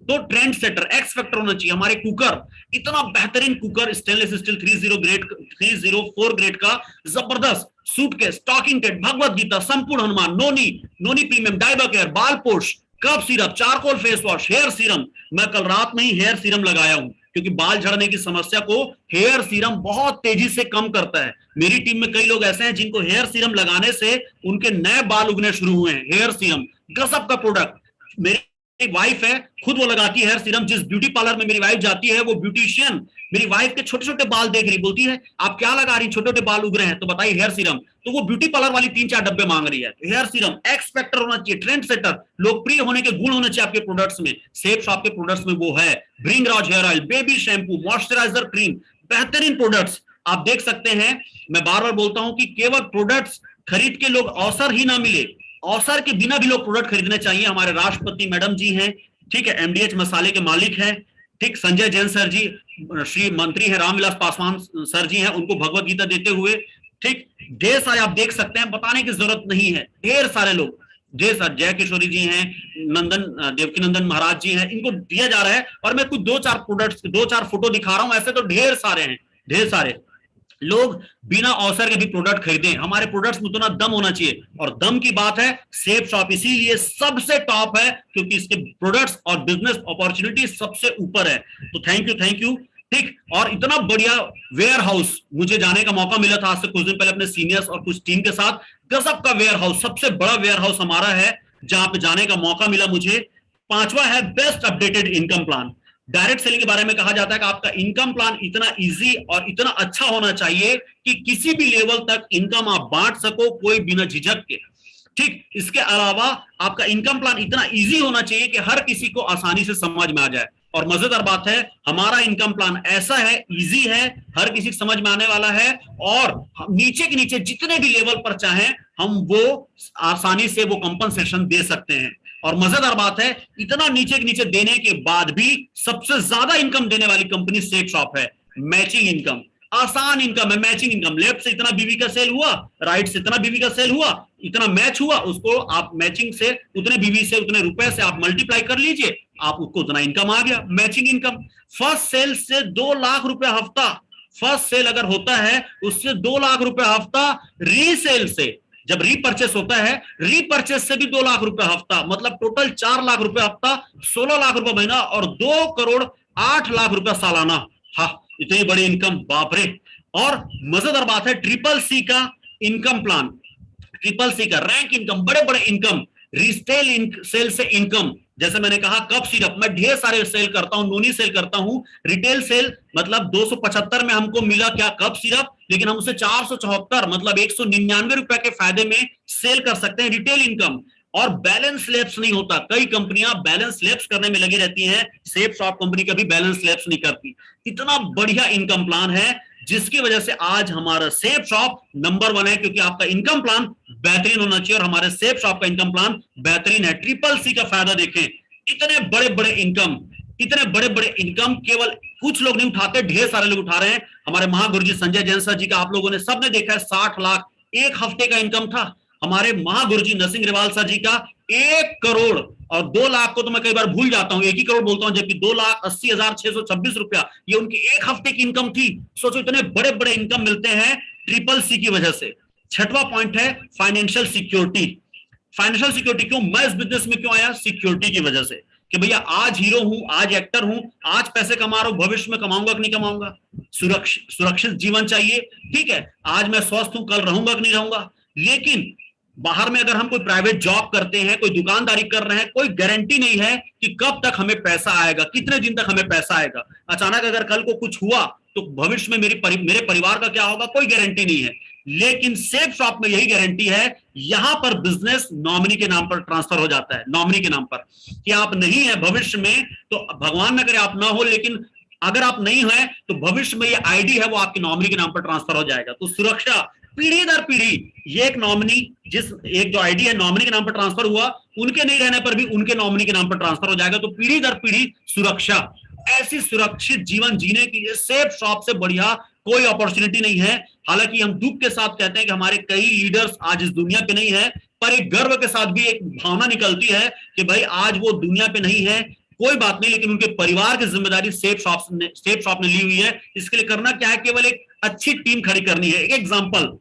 तो ट्रेंड सेटर, एक्स फैक्टर होना चाहिए। हमारे कुकर, इतना बेहतरीन कुकर, स्टेनलेस स्टील 304 ग्रेड का जबरदस्त suitcase, talking Ted, Bhagavad Gita, संपूर्ण हनुमान, नोनी प्रीमियम, डाइबा care, Bal Posh, cough syrup, charcoal face wash, hair serum. मैं कल रात में ही हेयर सीरम लगाया हूं, क्योंकि बाल झड़ने की समस्या को हेयर सीरम बहुत तेजी से कम करता है। मेरी टीम में कई लोग ऐसे हैं जिनको हेयर सीरम लगाने से उनके नए बाल उगने शुरू हुए हैं। हेयर सीरम गजब का प्रोडक्ट। मेरे वाइफ है, खुद वो लगाती है हेयर सीरम। जिस ब्यूटी पार्लर में मेरी वाइफ जाती है, वो ब्यूटिशियन मेरी वाइफ के छोटे छोटे बाल देख रही, बोलती है आप क्या लगा रही, छोटे छोटे बाल उग रहे हैं, तो बताइए हेयर सीरम। तो वो ब्यूटी पार्लर वाली 3-4 डब्बे मांग रही है। तो हेयर सीरम एक्स फैक्टर होना चाहिए, ट्रेंड सेटर, लोकप्रिय होने के गुण होने चाहिए आपके प्रोडक्ट्स में। सेफ शॉप के प्रोडक्ट्स में वो है। Bhringraj hair oil, baby shampoo, moisturiser cream, बेहतरीन प्रोडक्ट्स आप देख सकते हैं। मैं बार बार बोलता हूं कि केवल प्रोडक्ट्स खरीद के लोग अवसर ही ना मिले, अवसर के बिना भी लोग प्रोडक्ट खरीदने चाहिए। हमारे राष्ट्रपति मैडम जी हैं, ठीक है, एमडीएच मसाले के मालिक हैं, ठीक, संजय जैन सर जी, श्री मंत्री हैं रामविलास पासवान सर जी हैं, उनको भगवत गीता देते हुए, ठीक, ढेर सारे आप देख सकते हैं, बताने की जरूरत नहीं है, ढेर सारे लोग, ढेर सारे, जय किशोरी जी हैं, नंदन देवकी नंदन महाराज जी हैं, इनको दिया जा रहा है। और मैं कुछ 2-4 प्रोडक्ट्स, 2-4 फोटो दिखा रहा हूं, ऐसे तो ढेर सारे हैं, ढेर सारे लोग बिना अवसर के भी प्रोडक्ट खरीदें। हमारे प्रोडक्ट्स में उतना दम होना चाहिए, और दम की बात है सेफ शॉप इसीलिए सबसे टॉप है, क्योंकि इसके प्रोडक्ट्स और बिजनेस अपॉर्चुनिटी सबसे ऊपर है। तो थैंक यू, ठीक। और इतना बढ़िया वेयर हाउस मुझे जाने का मौका मिला था आज से कुछ दिन पहले अपने सीनियर्स और कुछ टीम के साथ। गजब का वेयर हाउस, सबसे बड़ा वेयर हाउस हमारा है जहां पे जाने का मौका मिला मुझे। 5वां है best updated income plan. Direct selling के बारे में कहा जाता है कि आपका इनकम प्लान इतना इजी और इतना अच्छा होना चाहिए कि किसी भी लेवल तक इनकम आप बांट सको, कोई बिना झिझक के, ठीक। इसके अलावा आपका इनकम प्लान इतना इजी होना चाहिए कि हर किसी को आसानी से समझ में आ जाए। और मजेदार बात है, हमारा इनकम प्लान ऐसा है, इजी है, हर किसी को समझ में आने वाला है, और नीचे के नीचे जितने भी लेवल पर चाहें हम वो आसानी से वो कंपनसेशन दे सकते हैं। और मजेदार बात है, इतना नीचे के नीचे देने के बाद भी सबसे ज्यादा इनकम देने वाली कंपनी सेफ शॉप है। मैचिंग इनकम, आसान इनकम है, मैचिंग इनकम। लेफ्ट से इतना बीवी का सेल हुआ, राइट से इतना बीवी का सेल हुआ, इतना मैच हुआ, उसको आप मैचिंग से उतने बीवी से उतने रुपए से आप मल्टीप्लाई कर लीजिए, आप उसको उतना इनकम आ गया, मैचिंग इनकम। फर्स्ट सेल से 2 लाख रुपए हफ्ता, फर्स्ट सेल अगर होता है उससे 2 लाख रुपए हफ्ता, रीसेल से जब रीपर्चेस होता है, रीपर्चेस से भी 2 लाख रुपए हफ्ता, मतलब टोटल 4 लाख रुपए हफ्ता, 16 लाख रुपए महीना और 2 करोड़ 8 लाख रुपए सालाना। हाँ, इतनी बड़ी इनकम, बाप रे। और मजेदार बात है, ट्रिपल सी का इनकम प्लान, ट्रिपल सी का रैंक इनकम, बड़े बड़े इनकम, रिटेल सेल से इनकम। जैसे मैंने कहा कप सिरप, मैं ढेर सारे सेल करता हूं, नोनी सेल करता हूं, रिटेल सेल मतलब 275 में हमको मिला क्या कप सिरप, लेकिन हम उसे 474 मतलब 199 रुपए के फायदे में सेल कर सकते हैं, रिटेल इनकम। और बैलेंस लैप्स नहीं होता, कई कंपनियां बैलेंस लैप्स करने में लगी रहती हैं, सेफ शॉप कंपनी कभी बैलेंस लैप्स नहीं करती। इतना बढ़िया इनकम प्लान है जिसकी वजह से आज हमारा सेफ शॉप नंबर 1 है, क्योंकि आपका इनकम प्लान बेहतरीन होना चाहिए, और हमारे सेफ शॉप का इनकम प्लान बेहतरीन है। ट्रिपल सी का फायदा देखें, इतने बड़े बड़े इनकम, इतने बड़े बड़े इनकम केवल कुछ लोग नहीं उठाते, ढेर सारे लोग उठा रहे हैं। हमारे महागुरु जी संजय जैन सर जी का आप लोगों ने सबने देखा है, 60 लाख एक हफ्ते का इनकम था। हमारे महागुरु जी नरसिंह ग्रेवाल सर जी का 1 करोड़ और 2 लाख को तो मैं कई बार भूल जाता हूं, 1 ही करोड़ बोलता हूं, जबकि 2,80,626 रुपया ये उनकी एक हफ्ते की इनकम थी। सोचो इतने बड़े बड़े इनकम मिलते हैं ट्रिपल सी की वजह से। 6वां पॉइंट है फाइनेंशियल सिक्योरिटी। फाइनेंशियल सिक्योरिटी क्यों, मैं इस बिजनेस में क्यों आया, सिक्योरिटी की वजह से, कि भैया आज हीरो हूं, आज एक्टर हूं, आज पैसे कमा रहा हूं, भविष्य में कमाऊंगा कि नहीं कमाऊंगा, सुरक्षित जीवन चाहिए, ठीक है। आज मैं स्वस्थ हूं, कल रहूंगा कि नहीं रहूंगा। लेकिन बाहर में अगर हम कोई प्राइवेट जॉब करते हैं, कोई दुकानदारी कर रहे हैं, कोई गारंटी नहीं है कि कब तक हमें पैसा आएगा, कितने दिन तक हमें पैसा आएगा। अचानक अगर कल को कुछ हुआ तो भविष्य में मेरे परिवार का क्या होगा, कोई गारंटी नहीं है। लेकिन सेफ शॉप में यही गारंटी है, यहां पर बिजनेस नॉमिनी के नाम पर ट्रांसफर हो जाता है, नॉमिनी के नाम पर, कि आप नहीं है भविष्य में तो भगवान न करे आप ना हो, लेकिन अगर आप नहीं है तो भविष्य में ये आईडी है वो आपके नॉमिनी के नाम पर ट्रांसफर हो जाएगा। तो सुरक्षा पीढ़ी दर पीढ़ी, ये एक नॉमिनी, एक जो आईडी है नॉमिनी के नाम पर ट्रांसफर हुआ, उनके नहीं रहने पर भी उनके नॉमिनी के नाम पर ट्रांसफर हो जाएगा। तो पीढ़ी दर पीढ़ी सुरक्षा, ऐसी सुरक्षित जीवन जीने के लिए सेफ शॉप से बढ़िया कोई अपॉर्चुनिटी नहीं है। हालांकि हम दुख के साथ कहते हैं कि हमारे कई लीडर्स आज इस दुनिया पे नहीं है, पर एक गर्व के साथ भी एक भावना निकलती है कि भाई आज वो दुनिया पे नहीं है, कोई बात नहीं, लेकिन उनके परिवार की जिम्मेदारी सेफ शॉप ने ली हुई है। इसके लिए करना क्या है, केवल एक अच्छी टीम खड़ी करनी है। एक एग्जांपल,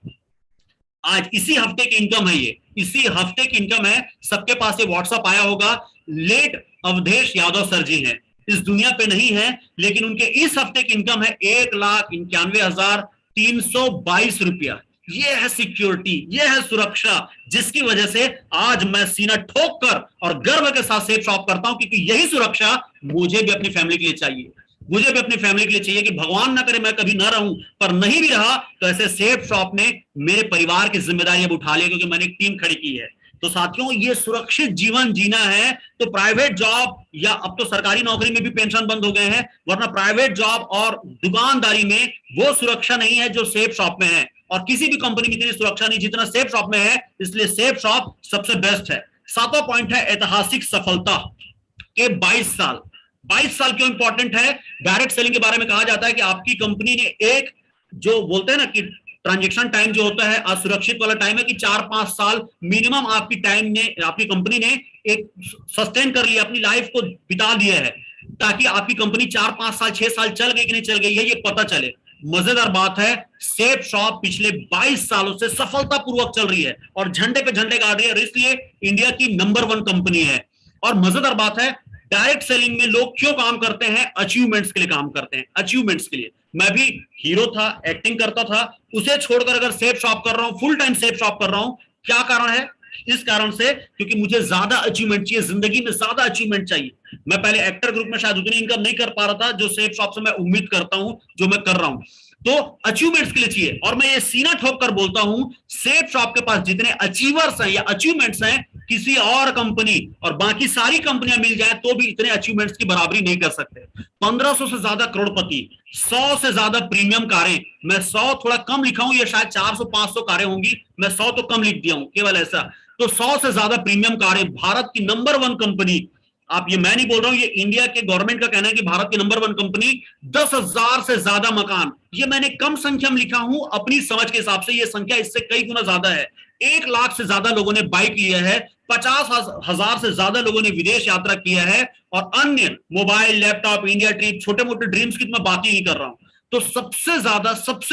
आज इसी हफ्ते की इनकम है, ये इसी हफ्ते की इनकम है, सबके पास ये व्हाट्सएप आया होगा, लेट अवधेश यादव सर जी हैं, इस दुनिया पे नहीं है, लेकिन उनके इस हफ्ते की इनकम है 1,91,322 रुपया। ये है सिक्योरिटी, ये है सुरक्षा, जिसकी वजह से आज मैं सीना ठोक कर और गर्व के साथ सेफ शॉप करता हूं, क्योंकि यही सुरक्षा मुझे भी अपनी फैमिली के लिए चाहिए। मुझे भी अपनी फैमिली के लिए चाहिए कि भगवान ना करे मैं कभी ना रहूं, पर नहीं भी रहा तो ऐसे सेफ शॉप ने मेरे परिवार की जिम्मेदारी अब उठा ली, क्योंकि मैंने एक टीम खड़ी की है। तो साथियों, ये सुरक्षित जीवन जीना है तो प्राइवेट जॉब या अब तो सरकारी नौकरी में भी पेंशन बंद हो गए हैं, वरना प्राइवेट जॉब और दुकानदारी में वो सुरक्षा नहीं है जो सेफ शॉप में है, और किसी भी कंपनी में इतनी सुरक्षा नहीं जितना सेफ शॉप में है। इसलिए सेफ शॉप सबसे बेस्ट है। सातवां पॉइंट है ऐतिहासिक सफलता के 22 साल। 22 साल क्यों इंपॉर्टेंट है? डायरेक्ट सेलिंग के बारे में कहा जाता है कि आपकी कंपनी ने एक, जो बोलते हैं ना कि ट्रांजैक्शन टाइम जो होता है असुरक्षित वाला टाइम है, कि 4-5 साल मिनिमम आपकी टाइम ने, आपकी कंपनी ने एक सस्टेन कर लिया, अपनी लाइफ को बिता दिया है, ताकि आपकी कंपनी 4-5 साल 6 साल चल गई कि नहीं चल गई है ये पता चले। मजेदार बात है, सेफ शॉप पिछले 22 सालों से सफलतापूर्वक चल रही है और झंडे पे झंडे गाड़ रही है, और इसलिए इंडिया की नंबर 1 कंपनी है। और मजेदार बात है, डायरेक्ट सेलिंग में लोग क्यों काम करते हैं? अचीवमेंट्स के लिए काम करते हैं, अचीवमेंट्स के लिए। मैं भी हीरो था, एक्टिंग करता था, उसे छोड़कर अगर सेफ शॉप कर रहा हूं, फुल टाइम सेफ शॉप कर रहा हूं, क्या कारण है? इस कारण से क्योंकि मुझे ज्यादा अचीवमेंट चाहिए, जिंदगी में ज्यादा अचीवमेंट चाहिए। मैं पहले एक्टर ग्रुप में शायद उतनी इनकम नहीं कर पा रहा था जो सेफ शॉप से मैं उम्मीद करता हूं जो मैं कर रहा हूं, तो अचीवमेंट्स के लिए चाहिए। और मैं ये सीना ठोक कर बोलता हूं, सेफ शॉप के पास जितने अचीवर्स हैं या अचीवमेंट्स हैं, किसी और कंपनी और बाकी सारी कंपनियां मिल जाए तो भी इतने अचीवमेंट्स की बराबरी नहीं कर सकते। 1500 से ज्यादा करोड़पति, 100 से ज्यादा प्रीमियम कारें, मैं 100 थोड़ा कम लिखा हूं, ये शायद 400-500 कारें होंगी, मैं 100 तो कम लिख दिया हूं, केवल ऐसा। तो 100 से ज्यादा प्रीमियम कारें, भारत की नंबर 1 कंपनी। आप, ये मैं नहीं बोल रहा हूं, ये इंडिया के गवर्नमेंट का कहना है कि भारत की नंबर 1 कंपनी। 10,000 से ज्यादा मकान, ये मैंने कम संख्या में लिखा हूं अपनी समझ के हिसाब से, ये संख्या इससे कई गुना ज्यादा है। 1 लाख से ज्यादा लोगों ने बाइक लिया है, 50,000 से ज्यादा लोगों ने विदेश यात्रा किया है, और अन्य मोबाइल, लैपटॉप, इंडिया ट्रिप, छोटे मोटे ड्रीम्स की तो मैं बात ही नहीं कर रहा हूं। तो सबसे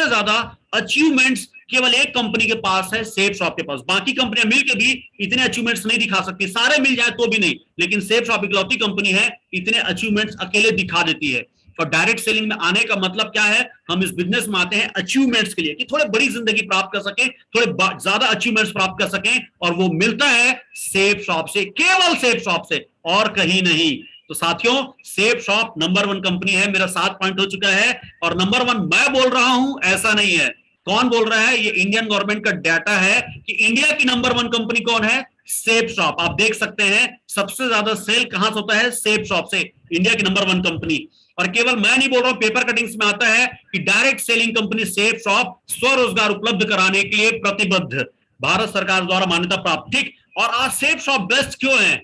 ज्यादा अचीवमेंट्स केवल एक कंपनी के पास है, सेफ शॉप के पास। बाकी कंपनियां मिलकर भी इतने अचीवमेंट्स नहीं दिखा सकती, सारे मिल जाए तो भी नहीं, लेकिन सेफ शॉप इकलौती कंपनी है इतने अचीवमेंट्स अकेले दिखा देती है। और डायरेक्ट सेलिंग में आने का मतलब क्या है? हम इस बिजनेस में आते हैं अचीवमेंट्स के लिए, कि थोड़े बड़ी जिंदगी प्राप्त कर सकें, थोड़े ज्यादा अचीवमेंट्स प्राप्त कर सकें, और वो मिलता है सेफ शॉप से, केवल सेफ शॉप से, और कहीं नहीं। तो साथियों, सेफ शॉप नंबर 1 कंपनी है। मेरा 7 पॉइंट हो चुका है, और नंबर 1 मैं बोल रहा हूं, ऐसा नहीं है। कौन बोल रहा है? ये इंडियन गवर्नमेंट का डाटा है कि इंडिया की नंबर 1 कंपनी कौन है? Safe shop. आप देख सकते हैं सबसे ज्यादा सेल कहां से होता है? सेफ शॉप से, इंडिया की नंबर 1 कंपनी। और केवल मैं नहीं बोल रहा हूं, पेपर कटिंग्स में आता है कि direct selling company safe shop स्वरोजगार उपलब्ध कराने के लिए प्रतिबद्ध, भारत सरकार द्वारा मान्यता प्राप्त। ठीक, और आज सेफ शॉप बेस्ट क्यों है?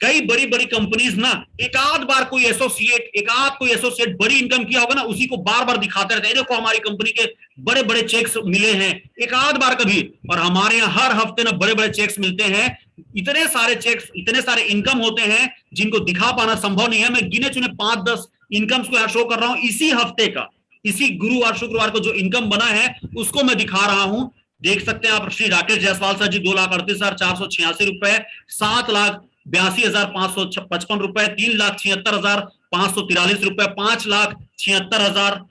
कई बड़ी बड़ी कंपनीज ना, एक आध कोई एसोसिएट बड़ी इनकम किया होगा ना, उसी को बार बार दिखाते रहते हैं, देखो हमारी कंपनी के बड़े बड़े चेक्स मिले हैं, एक आध बार कभी। और हमारे यहाँ हर हफ्ते ना बड़े बड़े चेक्स मिलते हैं, इतने सारे चेक्स, इतने सारे इनकम होते हैं जिनको दिखा पाना संभव नहीं है। मैं गिने चुने 5-10 इनकम्स को यहाँ शो कर रहा हूँ इसी हफ्ते का, इसी गुरुवार शुक्रवार को जो इनकम बना है उसको मैं दिखा रहा हूं। देख सकते हैं आप, श्री राकेश जायसवाल सर जी 2,38,486 रुपए, 7,82,555 रुपए, 3,76,543 रुपए, 5,76,000,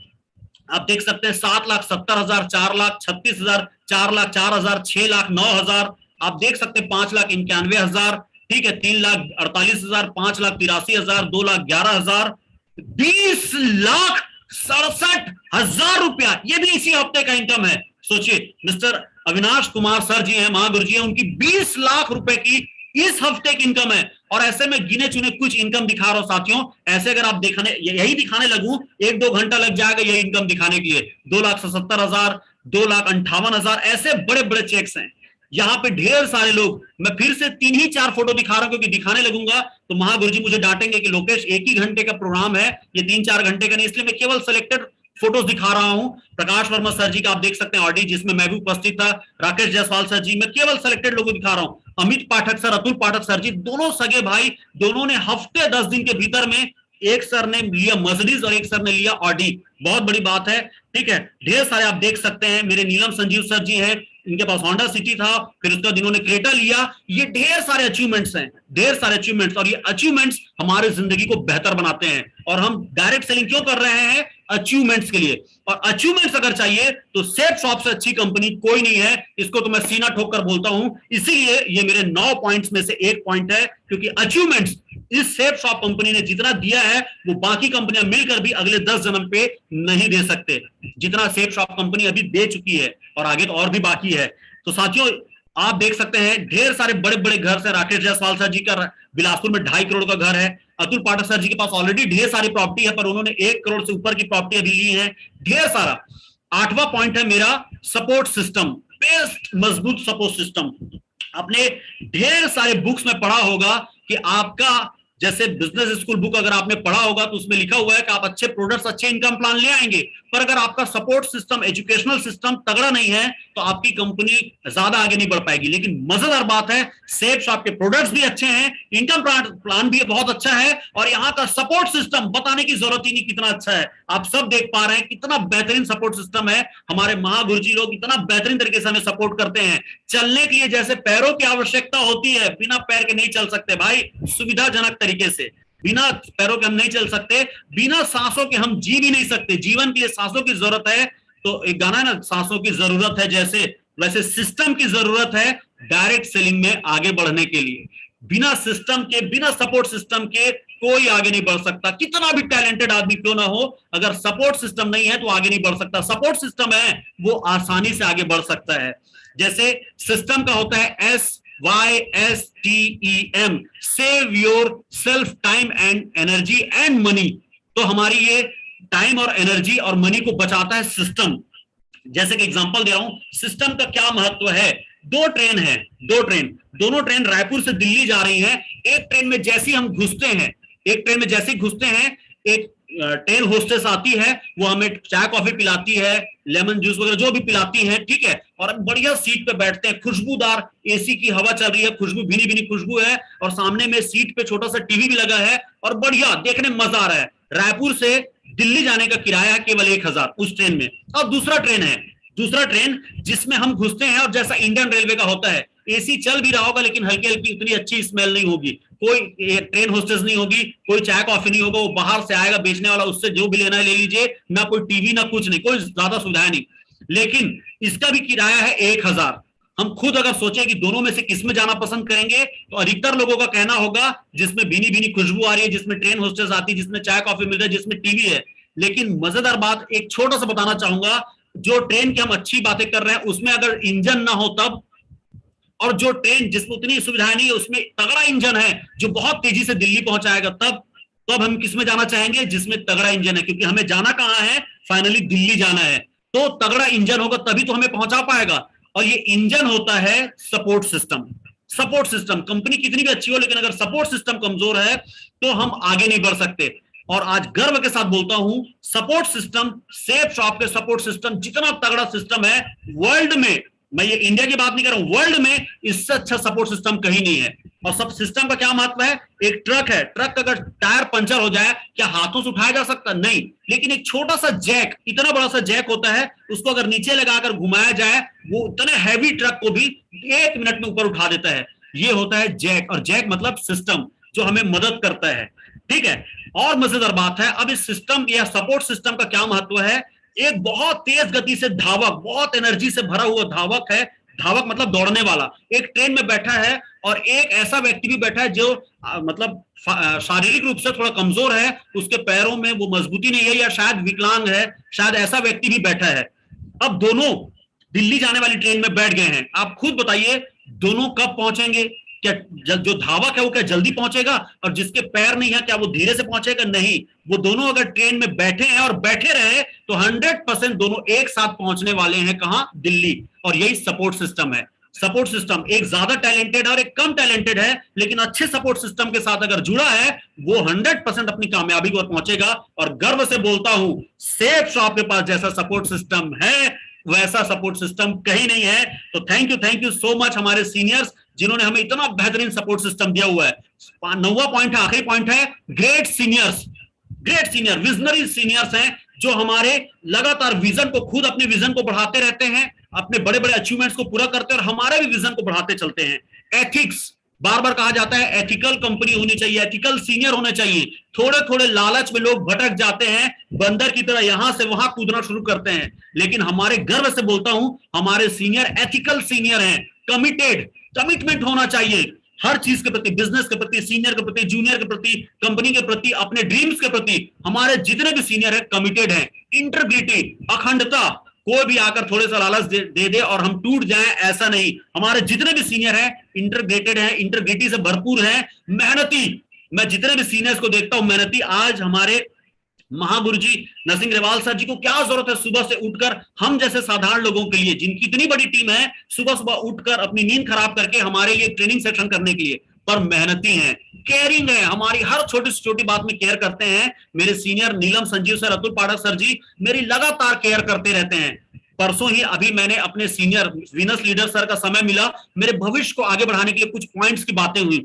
आप देख सकते हैं 7,70,000, 4,36,000, 4,04,000, 6,09,000, आप देख सकते हैं 5,91,000, ठीक है, 3,48,000, 5,83,000, 2,11,000, 20,67,000 रुपया, ये भी इसी हफ्ते का इनकम है। सोचिए, मिस्टर अविनाश कुमार सर जी हैं, महागुरु जी हैं, उनकी 20 लाख रुपए की इस हफ्ते की इनकम है। और ऐसे में गिने चुने कुछ इनकम दिखा रहा हूं साथियों, ऐसे अगर आप यही दिखाने लगूं 1-2 घंटा लग जाएगा यही इनकम दिखाने के लिए। 2,77,000, 2,58,000, ऐसे बड़े बड़े चेक्स हैं। यहाँ पे ढेर सारे लोग, मैं फिर से 3-4 फोटो दिखा रहा हूं क्योंकि दिखाने लगूंगा तो महागुरु जी मुझे डांटेंगे कि लोकेश 1 ही घंटे का प्रोग्राम है, ये 3-4 घंटे का नहीं, इसलिए मैं केवल सिलेक्टेड फोटोज दिखा रहा हूं। प्रकाश वर्मा सर जी का आप देख सकते हैं ऑडी, जिसमें मैं भी उपस्थित था, राकेश जायसवाल सर जी, मैं केवल सिलेक्टेड लोगों दिखा रहा हूं। अमित पाठक सर, अतुल पाठक सर जी, दोनों सगे भाई, दोनों ने हफ्ते 10 दिन के भीतर में, एक सर ने लिया मर्सिडीज और एक सर ने लिया ऑडी, बहुत बड़ी बात है, ठीक है। ढेर सारे आप देख सकते हैं, मेरे नीलम संजीव सर जी हैं, इनके पास होंडा सिटी था, फिर उसके बाद इन्होंने क्रेटा लिया। ये ढेर सारे अचीवमेंट्स हैं, ढेर सारे अचीवमेंट्स, और ये अचीवमेंट्स हमारे जिंदगी को बेहतर बनाते हैं। और हम डायरेक्ट सेलिंग क्यों कर रहे हैं? अचीवमेंट्स के लिए, और अचीवमेंट्स अगर चाहिए तो सेफ शॉप से अच्छी कंपनी कोई नहीं है, इसको तो मैं सीना ठोक कर बोलता हूं। इसीलिए ये मेरे 9 पॉइंट्स में से एक पॉइंट है, क्योंकि अचीवमेंट्स इस सेफ शॉप कंपनी ने जितना दिया है वो बाकी कंपनियां मिलकर भी अगले 10 जन्म पे नहीं दे सकते, जितना सेफ शॉप कंपनी अभी दे चुकी है, और आगे तो और भी बाकी है। तो साथियों आप देख सकते हैं ढेर सारे बड़े बड़े घर से, राकेश जायसवाल सर जी का बिलासपुर में 2.5 करोड़ का घर है, अतुल पाठक सर जी के पास ऑलरेडी ढेर सारी प्रॉपर्टी है, पर उन्होंने 1 करोड़ से ऊपर की प्रॉपर्टी अभी ली है, ढेर सारा। 8वां पॉइंट है मेरा सपोर्ट सिस्टम, बेस्ट मजबूत सपोर्ट सिस्टम। अपने ढेर सारे बुक्स में पढ़ा होगा कि आपका जैसे बिजनेस स्कूल बुक अगर आपने पढ़ा होगा तो उसमें लिखा हुआ है कि आप अच्छे प्रोडक्ट्स, अच्छे इनकम प्लान ले आएंगे, पर अगर आपका सपोर्ट सिस्टम, एजुकेशनल सिस्टम तगड़ा नहीं है तो आपकी कंपनी ज्यादा आगे नहीं बढ़ पाएगी। लेकिन मजेदार बात है सेफ शॉप के प्रोडक्ट्स भी अच्छे हैं, इनकम प्लान भी बहुत अच्छा है, और यहाँ का सपोर्ट सिस्टम बताने की जरूरत ही नहीं कितना अच्छा है। आप सब देख पा रहे हैं कितना बेहतरीन सपोर्ट सिस्टम है। हमारे महागुरुजी लोग इतना बेहतरीन तरीके से हमें सपोर्ट करते हैं। चलने के लिए जैसे पैरों की आवश्यकता होती है, बिना पैर के नहीं चल सकते भाई, सुविधाजनक तरीके से बिना पैरों के हम नहीं चल सकते, बिना सांसों के हम जी भी नहीं सकते, जीवन के लिए सांसों की जरूरत है। तो एक गाना है ना, सांसों की जरूरत है जैसे, वैसे सिस्टम की जरूरत है डायरेक्ट सेलिंग में आगे बढ़ने के लिए। बिना सिस्टम के, बिना सपोर्ट सिस्टम के कोई आगे नहीं बढ़ सकता, कितना भी टैलेंटेड आदमी क्यों ना हो, अगर सपोर्ट सिस्टम नहीं है तो आगे नहीं बढ़ सकता। सपोर्ट सिस्टम है वो आसानी से आगे बढ़ सकता है। जैसे सिस्टम का होता है SYSTEM, save your self, time and energy and money. तो हमारी ये टाइम और एनर्जी और मनी को बचाता है सिस्टम। जैसे कि एग्जांपल दे रहा हूं, सिस्टम का क्या महत्व है। 2 ट्रेन है, 2 ट्रेन, दोनों ट्रेन रायपुर से दिल्ली जा रही हैं। एक ट्रेन में जैसे हम घुसते हैं, एक ट्रेन में जैसे ही घुसते हैं, एक ट्रेन होस्टेस आती है, वो हमें चाय कॉफी पिलाती है, लेमन जूस वगैरह जो भी पिलाती है, ठीक है, और हम बढ़िया सीट पे बैठते हैं, खुशबूदार एसी की हवा चल रही है, खुशबू भीनी भीनी खुशबू है, और सामने में सीट पे छोटा सा टीवी भी लगा है, और बढ़िया देखने में मजा आ रहा है। रायपुर से दिल्ली जाने का किराया है केवल 1000 उस ट्रेन में। और दूसरा ट्रेन जिसमें हम घुसते हैं, और जैसा इंडियन रेलवे का होता है, एसी चल भी रहा होगा लेकिन हल्की हल्की उतनी अच्छी स्मेल नहीं होगी, कोई ट्रेन होस्टेस नहीं होगी, कोई चाय कॉफी नहीं होगा, वो बाहर से आएगा बेचने वाला, उससे जो भी लेना है ले लीजिए, ना कोई टीवी ना कुछ नहीं, कोई ज्यादा सुविधाएं नहीं। लेकिन इसका भी किराया है 1000। हम खुद अगर सोचें कि दोनों में से किस में जाना पसंद करेंगे, तो अधिकतर लोगों का कहना होगा जिसमें भीनी भीनी खुशबू आ रही है, जिसमें ट्रेन होस्टेस आती है, जिसमें चाय कॉफी मिल रहा है, जिसमें टीवी है। लेकिन मजेदार बात एक छोटा सा बताना चाहूंगा, जो ट्रेन की हम अच्छी बातें कर रहे हैं उसमें अगर इंजन ना हो तब, और जो ट्रेन जिसमें उतनी सुविधाएं नहीं है उसमें तगड़ा इंजन है जो बहुत तेजी से दिल्ली पहुंचाएगा, तब हम किसमें जाना चाहेंगे, जिसमें तगड़ा इंजन है, क्योंकि हमें जाना कहां है, फाइनली दिल्ली जाना है। तो तगड़ा इंजन होगा तभी तो हमें पहुंचा पाएगा, और ये इंजन होता है support system. Support system, company कितनी भी अच्छी हो लेकिन अगर सपोर्ट सिस्टम कमजोर है तो हम आगे नहीं बढ़ सकते। और आज गर्व के साथ बोलता हूं, सपोर्ट सिस्टम, सेफ शॉप के सपोर्ट सिस्टम जितना तगड़ा सिस्टम है वर्ल्ड में, मैं ये इंडिया की बात नहीं कर रहा हूं, वर्ल्ड में इससे अच्छा सपोर्ट सिस्टम कहीं नहीं है। और सब सिस्टम का क्या महत्व है, एक ट्रक है, ट्रक का अगर टायर पंचर हो जाए क्या हाथों से उठाया जा सकता, नहीं, लेकिन एक छोटा सा जैक, इतना बड़ा सा जैक होता है, उसको अगर नीचे लगाकर घुमाया जाए वो उतने हैवी ट्रक को भी 1 मिनट में ऊपर उठा देता है। ये होता है जैक, और जैक मतलब सिस्टम जो हमें मदद करता है, ठीक है। और मजेदार बात है, अब इस सिस्टम या सपोर्ट सिस्टम का क्या महत्व है, एक बहुत तेज गति से धावक, बहुत एनर्जी से भरा हुआ धावक है, धावक मतलब दौड़ने वाला, एक ट्रेन में बैठा है, और एक ऐसा व्यक्ति भी बैठा है जो मतलब शारीरिक रूप से थोड़ा कमजोर है, उसके पैरों में वो मजबूती नहीं है, या शायद विकलांग है, शायद ऐसा व्यक्ति भी बैठा है। अब दोनों दिल्ली जाने वाली ट्रेन में बैठ गए हैं, आप खुद बताइए दोनों कब पहुंचेंगे, क्या जो धावक है वो क्या जल्दी पहुंचेगा, और जिसके पैर नहीं है क्या वो धीरे से पहुंचेगा, नहीं, वो दोनों अगर ट्रेन में बैठे हैं और बैठे रहे तो 100% दोनों एक साथ पहुंचने वाले हैं, कहां, दिल्ली। और यही सपोर्ट सिस्टम है। सपोर्ट सिस्टम एक ज्यादा टैलेंटेड है और एक कम टैलेंटेड है, लेकिन अच्छे सपोर्ट सिस्टम के साथ अगर जुड़ा है वो 100% अपनी कामयाबी को पहुंचेगा। और गर्व से बोलता हूं, सेफ शॉप के पास जैसा सपोर्ट सिस्टम है वैसा सपोर्ट सिस्टम कहीं नहीं है। तो थैंक यू सो मच हमारे सीनियर्स जिन्होंने हमें इतना बेहतरीन सपोर्ट सिस्टम दिया हुआ है। 9वां पॉइंट है, आखिरी पॉइंट है, great seniors. Great senior, visionary seniors हैं जो हमारे लगातार विजन को, खुद अपने विजन को बढ़ाते रहते हैं, अपने बड़े बड़े अचीवमेंट्स को पूरा करते हैं और हमारे भी विजन को बढ़ाते चलते हैं। एथिक्स, बार बार कहा जाता है एथिकल कंपनी होनी चाहिए, एथिकल सीनियर होने चाहिए। थोड़े थोड़े लालच में लोग भटक जाते हैं, बंदर की तरह यहां से वहां कूदना शुरू करते हैं। लेकिन हमारे गर्व से बोलता हूं, हमारे सीनियर एथिकल सीनियर हैं, कमिटेड, कमिटमेंट होना चाहिए हर चीज के प्रति, बिजनेस के प्रति, सीनियर के प्रति, जूनियर के प्रति, कंपनी के प्रति, अपने ड्रीम्स के प्रति। हमारे जितने भी सीनियर हैं कमिटेड हैं, इंटीग्रिटी, अखंडता। कोई भी आकर थोड़े सा लालच दे दे और हम टूट जाएं, ऐसा नहीं। हमारे जितने भी सीनियर हैं इंटीग्रेटेड हैं, इंटीग्रिटी से भरपूर हैं, मेहनती। मैं जितने भी सीनियर्स को देखता हूं मेहनती। आज हमारे महागुरु जी नरसिंह ग्रेवाल सर जी को क्या जरूरत है सुबह से उठकर, हम जैसे साधारण लोगों के लिए, जिनकी इतनी बड़ी टीम है, सुबह सुबह उठकर अपनी नींद खराब करके हमारे लिए ट्रेनिंग सेशन करने के लिए, पर मेहनती हैं, केयरिंग है, हमारी हर छोटी से छोटी बात में केयर करते हैं। मेरे सीनियर नीलम संजीव सर, अतुल पाठक सर जी मेरी लगातार केयर करते रहते हैं। परसों ही अभी मैंने अपने सीनियर वीनस लीडर सर का समय मिला, मेरे भविष्य को आगे बढ़ाने के लिए कुछ पॉइंट्स की बातें हुई,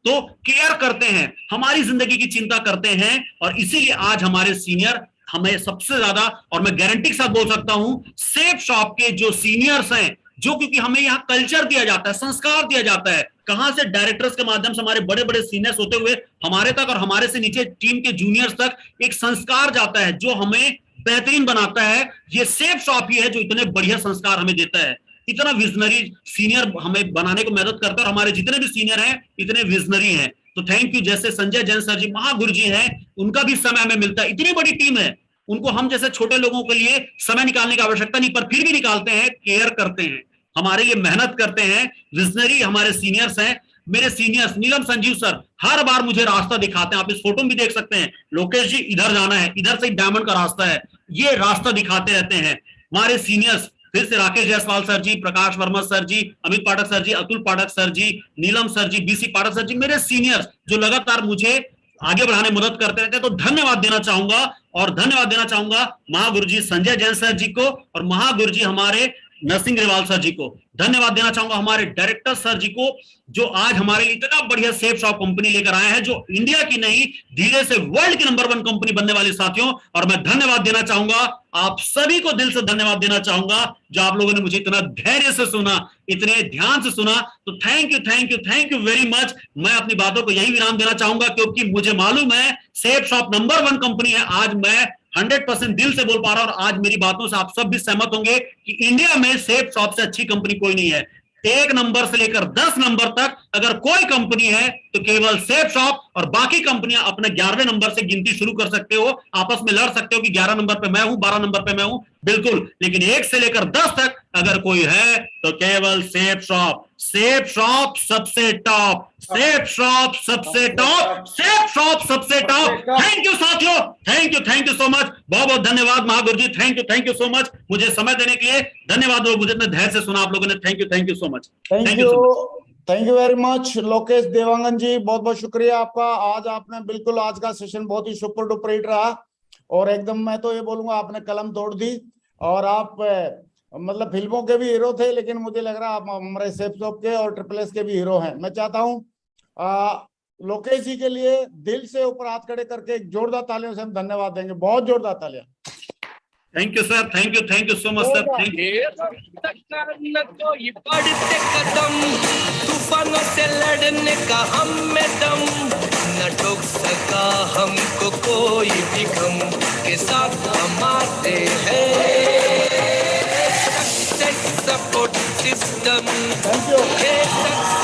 तो केयर करते हैं, हमारी जिंदगी की चिंता करते हैं। और इसीलिए आज हमारे सीनियर हमें सबसे ज्यादा, और मैं गारंटी के साथ बोल सकता हूं, सेफ शॉप के जो सीनियर्स हैं, जो क्योंकि हमें यहाँ कल्चर दिया जाता है, संस्कार दिया जाता है, कहां से डायरेक्टर्स के माध्यम से हमारे बड़े बड़े सीनियर्स होते हुए हमारे तक और हमारे से नीचे टीम के जूनियर्स तक एक संस्कार जाता है जो हमें बेहतरीन बनाता है। ये सेफ शॉप ही है जो इतने बढ़िया संस्कार हमें देता है। इतना विजनरी सीनियर हमें बनाने को मदद करता है और हमारे जितने भी सीनियर हैं इतने विजनरी हैं। तो थैंक यू। जैसे संजय जैन सर जी महागुरु जी हैं, उनका भी समय हमें मिलता है, इतनी बड़ी टीम है, उनको हम जैसे छोटे लोगों के लिए समय निकालने की आवश्यकता नहीं, पर फिर भी निकालते हैं, केयर करते हैं, हमारे लिए मेहनत करते हैं। विजनरी हमारे सीनियर्स हैं। मेरे सीनियर्स नीलम संजीव सर हर बार मुझे रास्ता दिखाते हैं, आप इस फोटो में भी देख सकते हैं, लोकेश जी इधर जाना है, इधर से डायमंड का रास्ता है, ये रास्ता दिखाते रहते हैं। हमारे सीनियर्स फिर से राकेश जायसवाल सर जी, प्रकाश वर्मा सर जी, अमित पाठक सर जी, अतुल पाठक सर जी, नीलम सर जी, बीसी पाठक सर जी, मेरे सीनियर्स जो लगातार मुझे आगे बढ़ाने में मदद करते रहते हैं। तो धन्यवाद देना चाहूंगा, और धन्यवाद देना चाहूंगा महागुरु जी संजय जैन सर जी को, और महागुरु जी हमारे नरसिंह ग्रेवाल सर जी को। धन्यवाद देना चाहूंगा हमारे डायरेक्टर सर जी को, जो आज हमारे लिए इतना बढ़िया सेफ शॉप कंपनी लेकर आए हैं, जो इंडिया की नहीं धीरे से वर्ल्ड की नंबर 1 कंपनी बनने वाली साथियों। और मैं धन्यवाद देना चाहूंगा आप सभी को, दिल से धन्यवाद देना चाहूंगा जो आप लोगों ने मुझे इतना धैर्य से सुना, इतने ध्यान से सुना। तो thank you, thank you, thank you very much. मैं अपनी बातों को यही विराम देना चाहूंगा, क्योंकि मुझे मालूम है सेफ शॉप नंबर 1 कंपनी है। आज मैं 100% दिल से बोल पा रहा हूं, और आज मेरी बातों से आप सब भी सहमत होंगे कि इंडिया में सेफ शॉप से अच्छी कंपनी कोई नहीं है। 1 नंबर से लेकर 10 नंबर तक अगर कोई कंपनी है तो केवल सेफ शॉप, और बाकी कंपनियां अपने 11वें नंबर से गिनती शुरू कर सकते हो, आपस में लड़ सकते हो कि 11 नंबर पे मैं हूं, 12 नंबर पे मैं हूं, बिल्कुल। लेकिन 1 से लेकर 10 तक अगर कोई है तो केवल सेफ शॉप। सेफ शॉप सबसे टॉप, सेफ शॉप सबसे टॉप, सेफ शॉप सबसे टॉप। थैंक यू साथियों, थैंक यू सो मच। बहुत बहुत धन्यवाद महागुरु जी, थैंक यू सो मच मुझे समय देने के लिए। धन्यवाद, लोग मुझे इतने धैर्य से सुना आप लोगों ने। Thank you so much. Thank you very much Lokesh Dewangan ji, बहुत बहुत शुक्रिया आपका। आज आपने बिल्कुल, आज का सेशन बहुत ही सुपर डुपर हिट रहा, और एकदम मैं तो ये बोलूंगा आपने कलम तोड़ दी। और आप मतलब फिल्मों के भी हीरो थे, लेकिन मुझे लग रहा है आप हमारे सेफ शॉप के और ट्रिपल एस के भी हीरो हैं। मैं चाहता हूँ लोकेश जी के लिए दिल से ऊपर हाथ खड़े करके एक जोरदार तालियों से हम धन्यवाद देंगे, बहुत जोरदार तालियां। Thank you sir, thank you so much sir, thank you. तो ये बढ़ते कदम, तूफानों से लड़ने का हम में दम, न ठोक सका हमको कोई भी गम, के साथ हम आते हैं। Success support system, thank you.